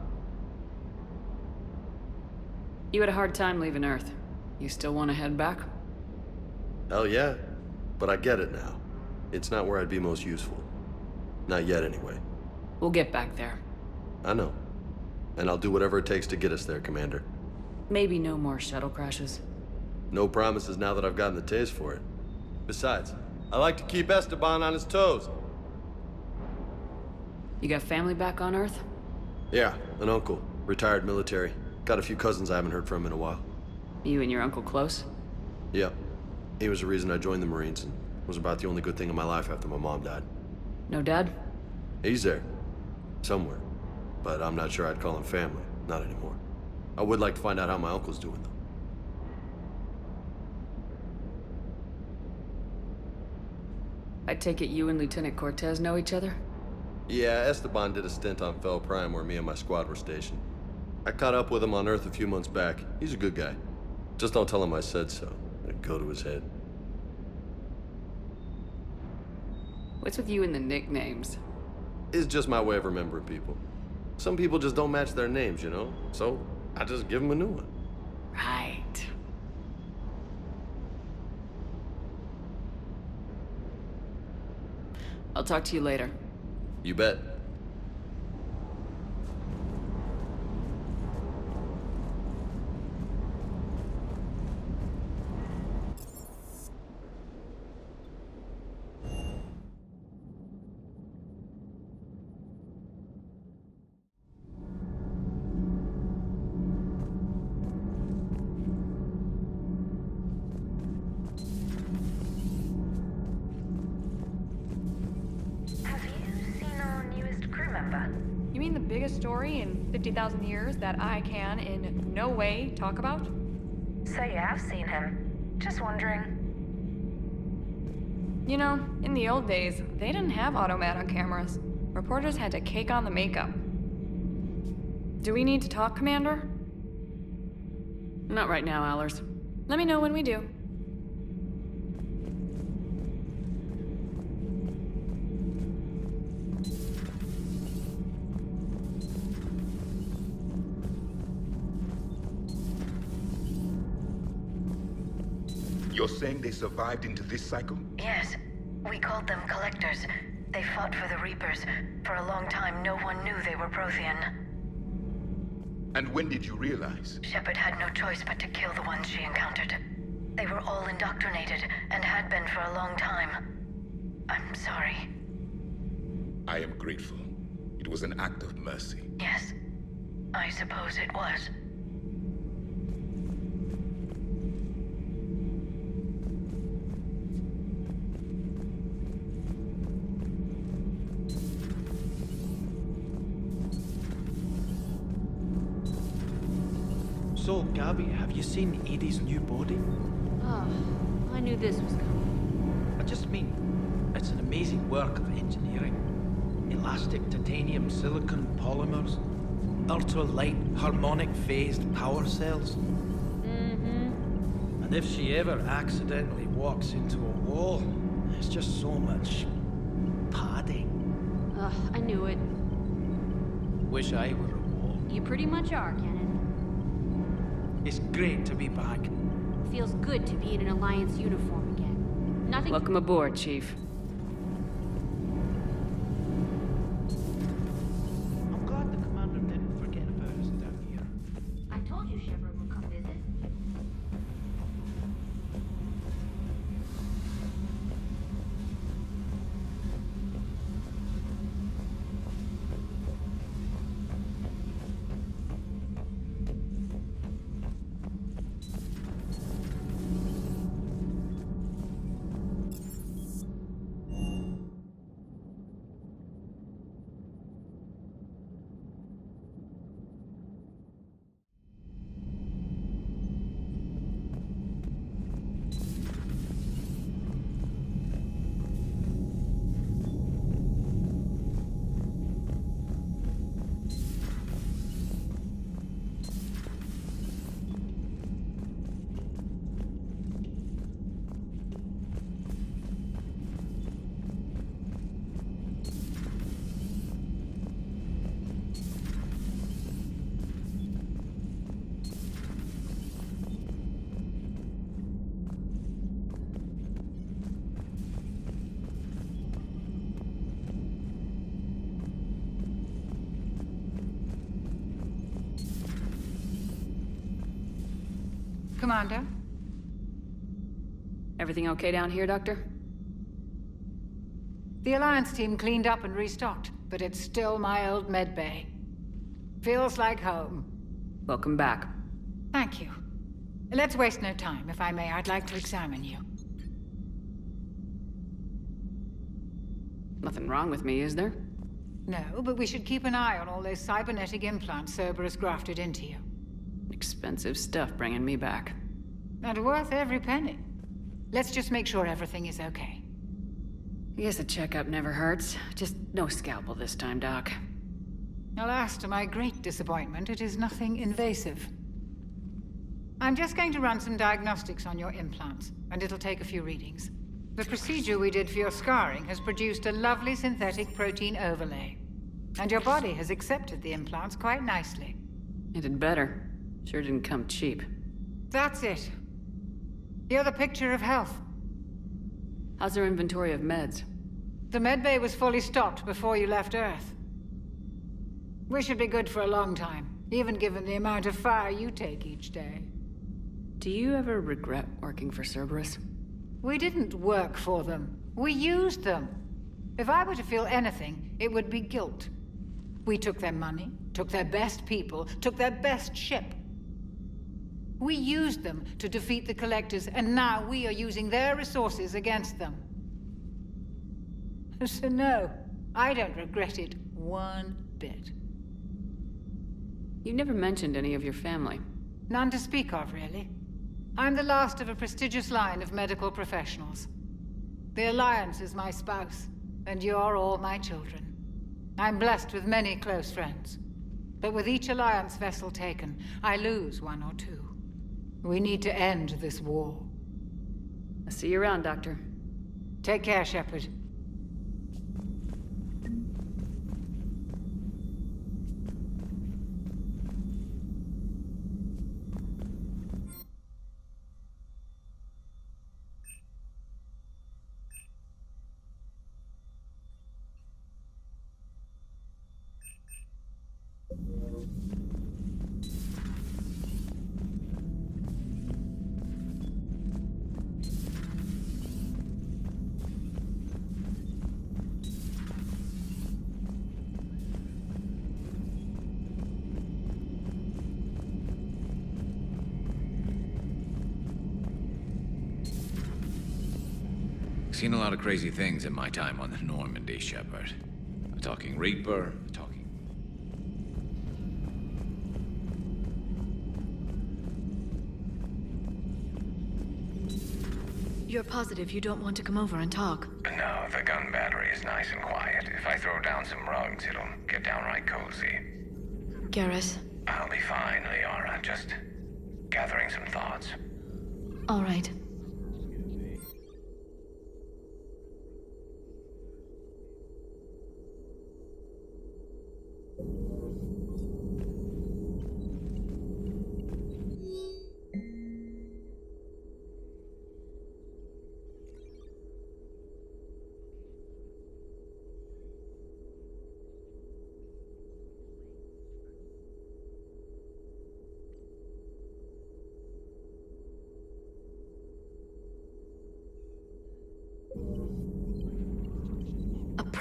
You had a hard time leaving Earth. You still want to head back? Hell yeah. But I get it now. It's not where I'd be most useful. Not yet, anyway. We'll get back there. I know. And I'll do whatever it takes to get us there, Commander. Maybe no more shuttle crashes. No promises now that I've gotten the taste for it. Besides, I like to keep Esteban on his toes. You got family back on Earth? Yeah, an uncle. Retired military. Got a few cousins I haven't heard from in a while. You and your uncle close? Yep. He was the reason I joined the Marines and was about the only good thing in my life after my mom died. No dad? He's there. Somewhere. But I'm not sure I'd call him family. Not anymore. I would like to find out how my uncle's doing, though. I take it you and Lieutenant Cortez know each other? Yeah, Esteban did a stint on Fel Prime where me and my squad were stationed. I caught up with him on Earth a few months back. He's a good guy. Just don't tell him I said so. It'd go to his head. What's with you and the nicknames? It's just my way of remembering people. Some people just don't match their names, you know? So, I just give them a new one. Right. I'll talk to you later. You bet. You mean the biggest story in 50,000 years that I can in no way talk about? So you have seen him. Just wondering. You know, in the old days, they didn't have automatic cameras. Reporters had to cake on the makeup. Do we need to talk, Commander? Not right now, Allers. Let me know when we do. You're saying they survived into this cycle? Yes. We called them Collectors. They fought for the Reapers. For a long time, no one knew they were Prothean. And when did you realize? Shepard had no choice but to kill the ones she encountered. They were all indoctrinated, and had been for a long time. I'm sorry. I am grateful. It was an act of mercy. Yes. I suppose it was. So, Gabby, have you seen Edie's new body? Oh, I knew this was coming. I just mean, it's an amazing work of engineering. Elastic titanium silicon polymers, ultra-light harmonic phased power cells. Mm-hmm. And if she ever accidentally walks into a wall, there's just so much padding. Ugh, I knew it. Wish I were a wall. You pretty much are, Kenneth. It's great to be back. Feels good to be in an Alliance uniform again. Nothing. Welcome aboard, Chief. I'm glad the commander didn't forget about us down here. I told you Shepard would come visit. Commander? Everything okay down here, Doctor? The Alliance team cleaned up and restocked, but it's still my old med bay. Feels like home. Welcome back. Thank you. Let's waste no time. If I may, I'd like to examine you. Nothing wrong with me, is there? No, but we should keep an eye on all those cybernetic implants Cerberus grafted into you. Expensive stuff bringing me back. And worth every penny. Let's just make sure everything is okay. I guess a checkup never hurts. Just no scalpel this time, Doc. Alas, to my great disappointment, it is nothing invasive. I'm just going to run some diagnostics on your implants, and it'll take a few readings. The procedure we did for your scarring has produced a lovely synthetic protein overlay. And your body has accepted the implants quite nicely. It did better. Sure didn't come cheap. That's it. You're the picture of health. How's our inventory of meds? The medbay was fully stocked before you left Earth. We should be good for a long time, even given the amount of fire you take each day. Do you ever regret working for Cerberus? We didn't work for them. We used them. If I were to feel anything, it would be guilt. We took their money, took their best people, took their best ship. We used them to defeat the Collectors, and now we are using their resources against them. So no, I don't regret it one bit. You never mentioned any of your family. None to speak of, really. I'm the last of a prestigious line of medical professionals. The Alliance is my spouse, and you're all my children. I'm blessed with many close friends. But with each Alliance vessel taken, I lose one or two. We need to end this war. I'll see you around, Doctor. Take care, Shepard. Seen a lot of crazy things in my time on the Normandy, Shepard. I'm talking Reaper, talking... You're positive you don't want to come over and talk? No, the gun battery is nice and quiet. If I throw down some rugs, it'll get downright cozy. Garrus? I'll be fine, Liara. Just gathering some thoughts. All right.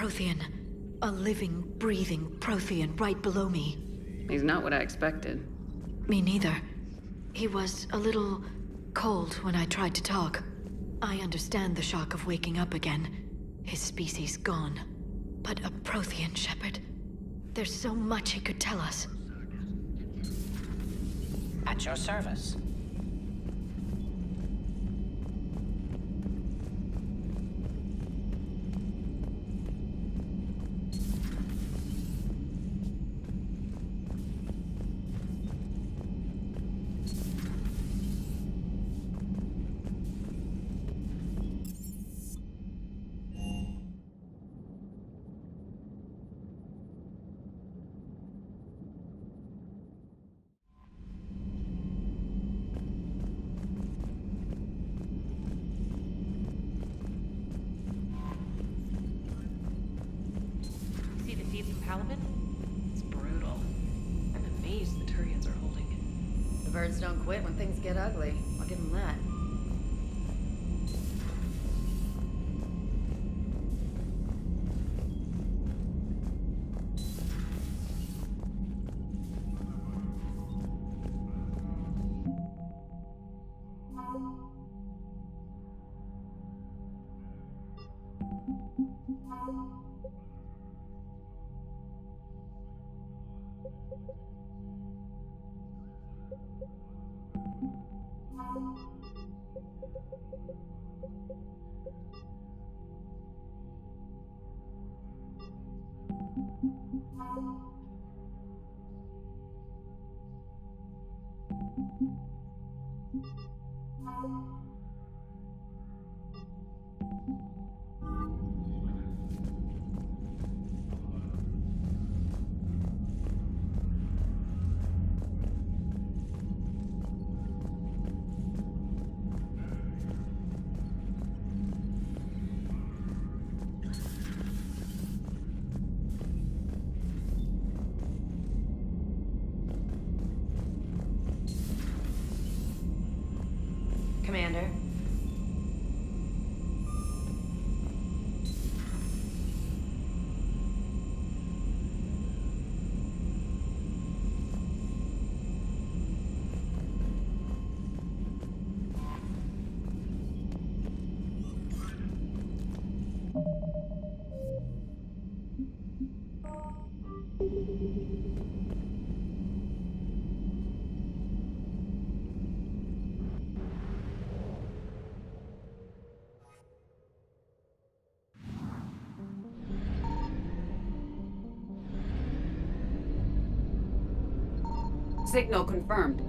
Prothean. A living, breathing Prothean right below me. He's not what I expected. Me neither. He was a little cold when I tried to talk. I understand the shock of waking up again. His species gone. But a Prothean, Shepard. There's so much he could tell us. At your service. It's brutal. I'm amazed the Turians are holding it. The birds don't quit when things get ugly. I'll give them that. Commander. Signal confirmed.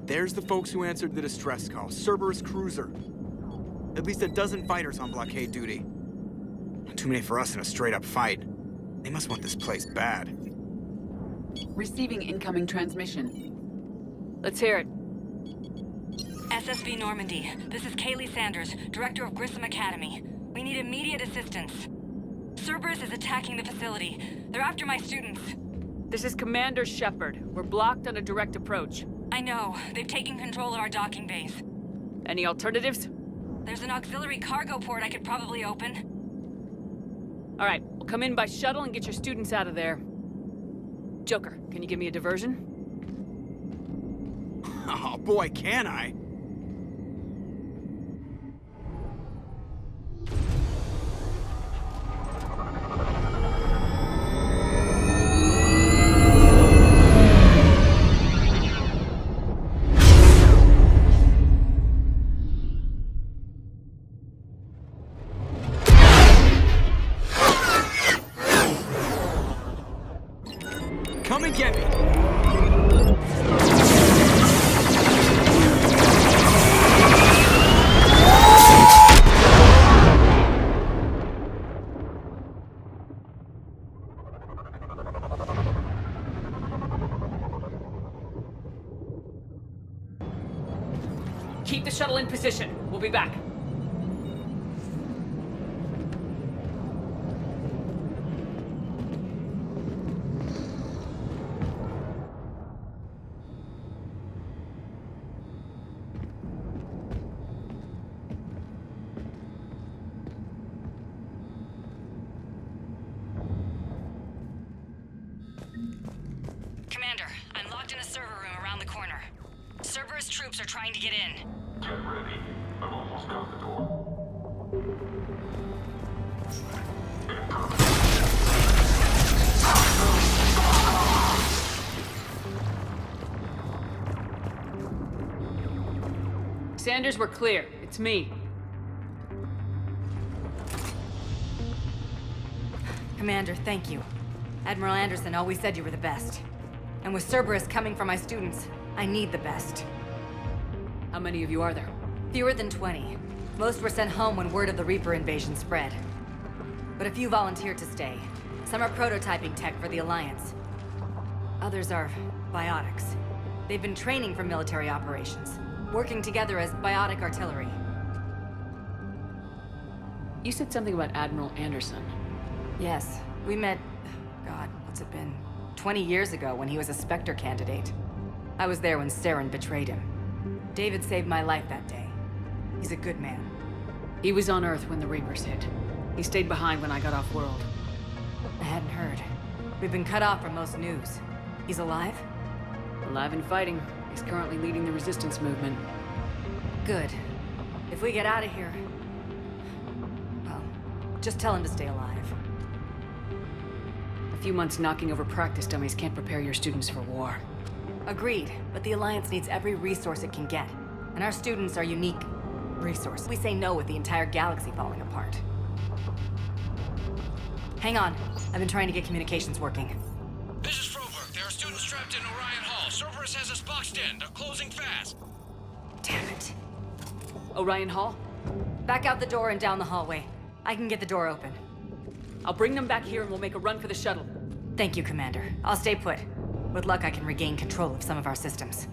There's the folks who answered the distress call. Cerberus cruiser. At least a dozen fighters on blockade duty. Too many for us in a straight-up fight. They must want this place bad. Receiving incoming transmission. Let's hear it. SSB Normandy. This is Kaylee Sanders, Director of Grissom Academy. We need immediate assistance. Cerberus is attacking the facility. They're after my students. This is Commander Shepard. We're blocked on a direct approach. I know. They've taken control of our docking bays. Any alternatives? There's an auxiliary cargo port I could probably open. All right, we'll come in by shuttle and get your students out of there. Joker, can you give me a diversion? Oh boy, can I! Come and get me! Keep the shuttle in position. We'll be back. Commander, I'm locked in a server room around the corner. Cerberus troops are trying to get in. Get ready. I've almost got the door. Sanders, we're clear. It's me. Commander, thank you. Admiral Anderson always said you were the best. And with Cerberus coming for my students, I need the best. How many of you are there? Fewer than 20. Most were sent home when word of the Reaper invasion spread. But a few volunteered to stay. Some are prototyping tech for the Alliance. Others are biotics. They've been training for military operations, working together as biotic artillery. You said something about Admiral Anderson. Yes, we met, God, what's it been? 20 years ago when he was a Spectre candidate. I was there when Saren betrayed him. David saved my life that day. He's a good man. He was on Earth when the Reapers hit. He stayed behind when I got off-world. I hadn't heard. We've been cut off from most news. He's alive? Alive and fighting. He's currently leading the resistance movement. Good. If we get out of here... well, just tell him to stay alive. A few months knocking over practice dummies can't prepare your students for war. Agreed, but the Alliance needs every resource it can get. And our students are unique resources. We say no with the entire galaxy falling apart. Hang on. I've been trying to get communications working. This is Froberg. There are students trapped in Orion Hall. Cerberus has us boxed in. They're closing fast. Damn it. Orion Hall? Back out the door and down the hallway. I can get the door open. I'll bring them back here and we'll make a run for the shuttle. Thank you, Commander. I'll stay put. With luck, I can regain control of some of our systems.